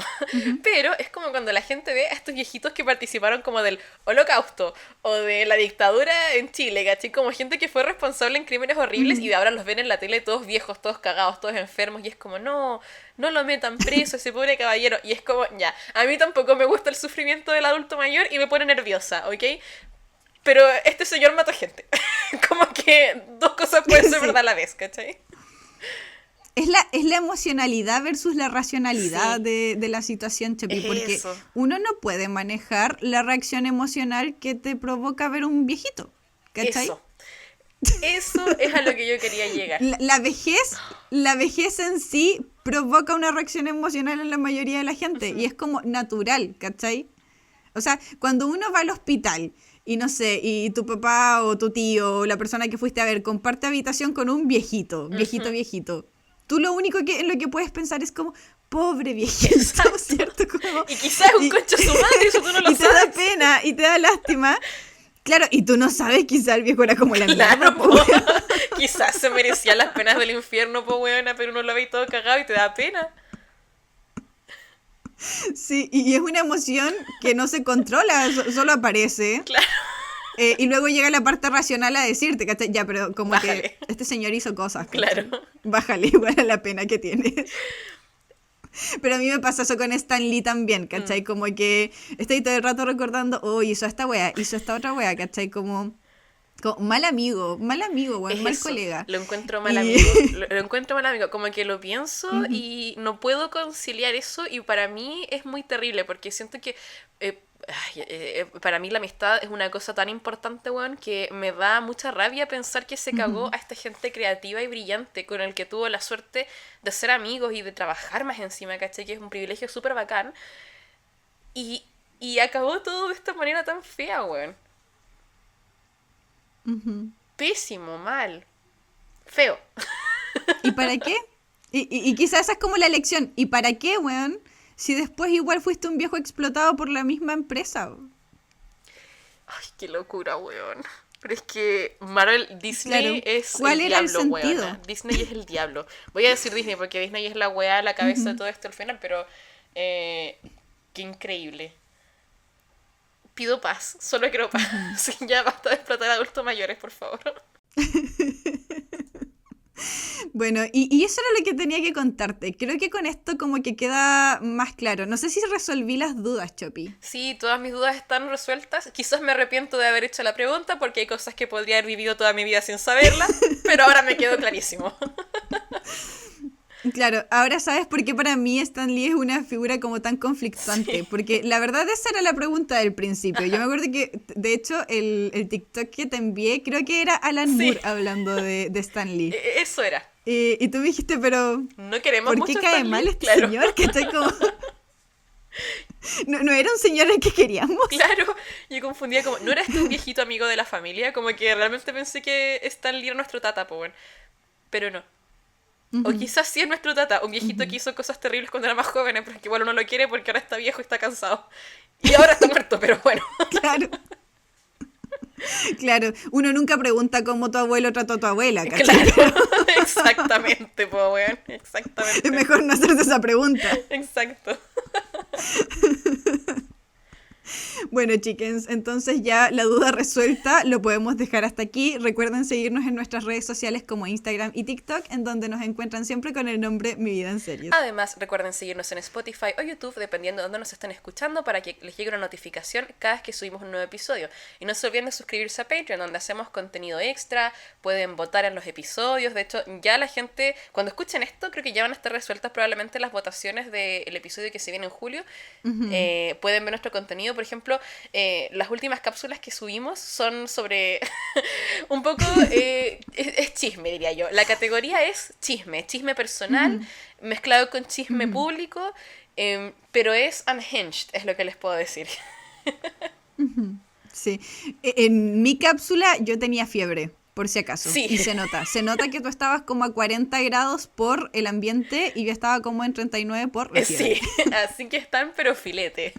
Pero es como cuando la gente ve a estos viejitos que participaron como del Holocausto o de la dictadura en Chile, ¿cachai? Como gente que fue responsable en crímenes horribles y de ahora los ven en la tele todos viejos, todos cagados, todos enfermos, y es como, no, no lo metan preso, ese pobre caballero. Y es como, ya, a mí tampoco me gusta el sufrimiento del adulto mayor y me pone nerviosa, ¿ok? Pero este señor mató gente. Como que dos cosas pueden ser Sí. verdad a la vez, ¿cachai? Es la emocionalidad versus la racionalidad Sí. de la situación, Chepi, Es porque eso. uno no puede manejar la reacción emocional que te provoca ver un viejito, ¿cachai? Eso es a lo que yo quería llegar. La vejez en sí provoca una reacción emocional en la mayoría de la gente y es como natural, ¿cachai? O sea, cuando uno va al hospital y no sé, y tu papá o tu tío o la persona que fuiste a ver comparte habitación con un viejito, viejito, tú lo único en lo que puedes pensar es como, pobre viejito, Exacto. ¿cierto? Como, Y quizás es un concho su madre, eso tú no lo y te da sabes. pena y te da lástima. Claro, y tú no sabes, quizá el viejo era como la Claro, mierda, po, po. weón. Quizás se merecía las penas del infierno, po, weona, pero uno lo ve todo cagado y te da pena. Sí, y es una emoción que no se controla, solo aparece. Claro. Y luego llega la parte racional a decirte, ¿cachai? Ya, pero como Bájale. que este señor hizo cosas, ¿cachai? Claro. Bájale igual a la pena que tienes. Pero a mí me pasa eso con Stan Lee también, ¿cachai? Como que estoy todo el rato recordando, oh, hizo esta wea, hizo esta otra wea, ¿cachai? Como mal amigo, weón, Es mal eso, colega. Lo encuentro mal Y- amigo. Lo encuentro mal amigo. Como que lo pienso y no puedo conciliar eso. Y para mí es muy terrible porque siento que. Para mí la amistad es una cosa tan importante, weón, que me da mucha rabia pensar que se cagó a esta gente creativa y brillante con el que tuvo la suerte de ser amigos y de trabajar más encima, ¿cachai? Que es un privilegio súper bacán. Y acabó todo de esta manera tan fea, weón. Ujú. Pésimo, mal. Feo. ¿Y para qué? Y quizás esa es como la lección. ¿Y para qué, weón? Si después igual fuiste un viejo explotado por la misma empresa. Ay, qué locura, weón. Pero es que Marvel, Disney Claro. es ¿Cuál el era el diablo, sentido? weona. Disney es el diablo. Voy a decir Disney porque Disney es la weá, la cabeza de todo esto al final, pero qué increíble. Pido paz, solo quiero paz. Sí, ya basta de explotar a adultos mayores, por favor. Bueno, y eso era lo que tenía que contarte. Creo que con esto como que queda más claro. No sé si resolví las dudas, Chopi. Sí, todas mis dudas están resueltas. Quizás me arrepiento de haber hecho la pregunta porque hay cosas que podría haber vivido toda mi vida sin saberlas, pero ahora me quedó clarísimo. Claro, ahora sabes por qué para mí Stan Lee es una figura como tan conflictuante. Sí. Porque la verdad esa era la pregunta del principio. Yo me acuerdo que, de hecho, el TikTok que te envié, creo que era Alan Sí. Moore hablando de Stan Lee. Eso era. Y tú me dijiste, pero No queremos ¿por qué mucho cae Stan Lee, mal este claro. señor? Que estoy como... No era un señor al que queríamos. Claro, yo confundía como, ¿no era este un viejito amigo de la familia? Como que realmente pensé que Stan Lee era nuestro tata, pues bueno. Pero no. O quizás sí es nuestro tata, un viejito que hizo cosas terribles cuando era más joven, pero que igual uno lo quiere porque ahora está viejo y está cansado. Y ahora está muerto, pero bueno. Claro. Claro, uno nunca pregunta cómo tu abuelo trató a tu abuela, ¿cachai? Claro, exactamente, pues weón, exactamente. Es mejor no hacerse esa pregunta. Exacto. Bueno, chickens, entonces ya la duda resuelta, lo podemos dejar hasta aquí. Recuerden seguirnos en nuestras redes sociales como Instagram y TikTok, en donde nos encuentran siempre con el nombre Mi Vida en Series. Además, recuerden seguirnos en Spotify o YouTube, dependiendo de dónde nos estén escuchando, para que les llegue una notificación cada vez que subimos un nuevo episodio. Y no se olviden de suscribirse a Patreon, donde hacemos contenido extra, pueden votar en los episodios. De hecho, ya la gente, cuando escuchen esto, creo que ya van a estar resueltas probablemente las votaciones del episodio que se viene en julio. Pueden ver nuestro contenido, por ejemplo, las últimas cápsulas que subimos son sobre un poco es chisme, diría yo. La categoría es chisme personal mezclado con chisme público, pero es unhinged, es lo que les puedo decir. Sí. En mi cápsula yo tenía fiebre, por si acaso. Sí. Y se nota que tú estabas como a 40 grados por el ambiente y yo estaba como en 39 por la fiebre. Sí, así que están pero filete.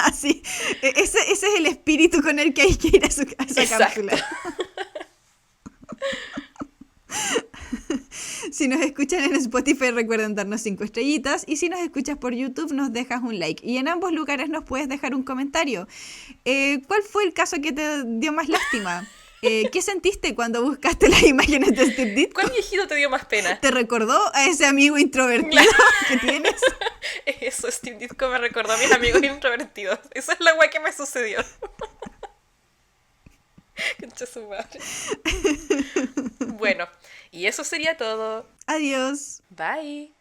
Así, ese es el espíritu con el que hay que ir a esa Exacto. cápsula. Si nos escuchan en Spotify, recuerden darnos 5 estrellitas. Y si nos escuchas por YouTube, nos dejas un like. Y en ambos lugares nos puedes dejar un comentario. ¿Cuál fue el caso que te dio más lástima? ¿Qué sentiste cuando buscaste las imágenes de Steve Ditko? ¿Cuál viejito te dio más pena? ¿Te recordó a ese amigo introvertido que tienes? Eso, Steve Ditko me recordó a mis amigos introvertidos. Esa es la weá que me sucedió. Concha su madre. Bueno, y eso sería todo. Adiós. Bye.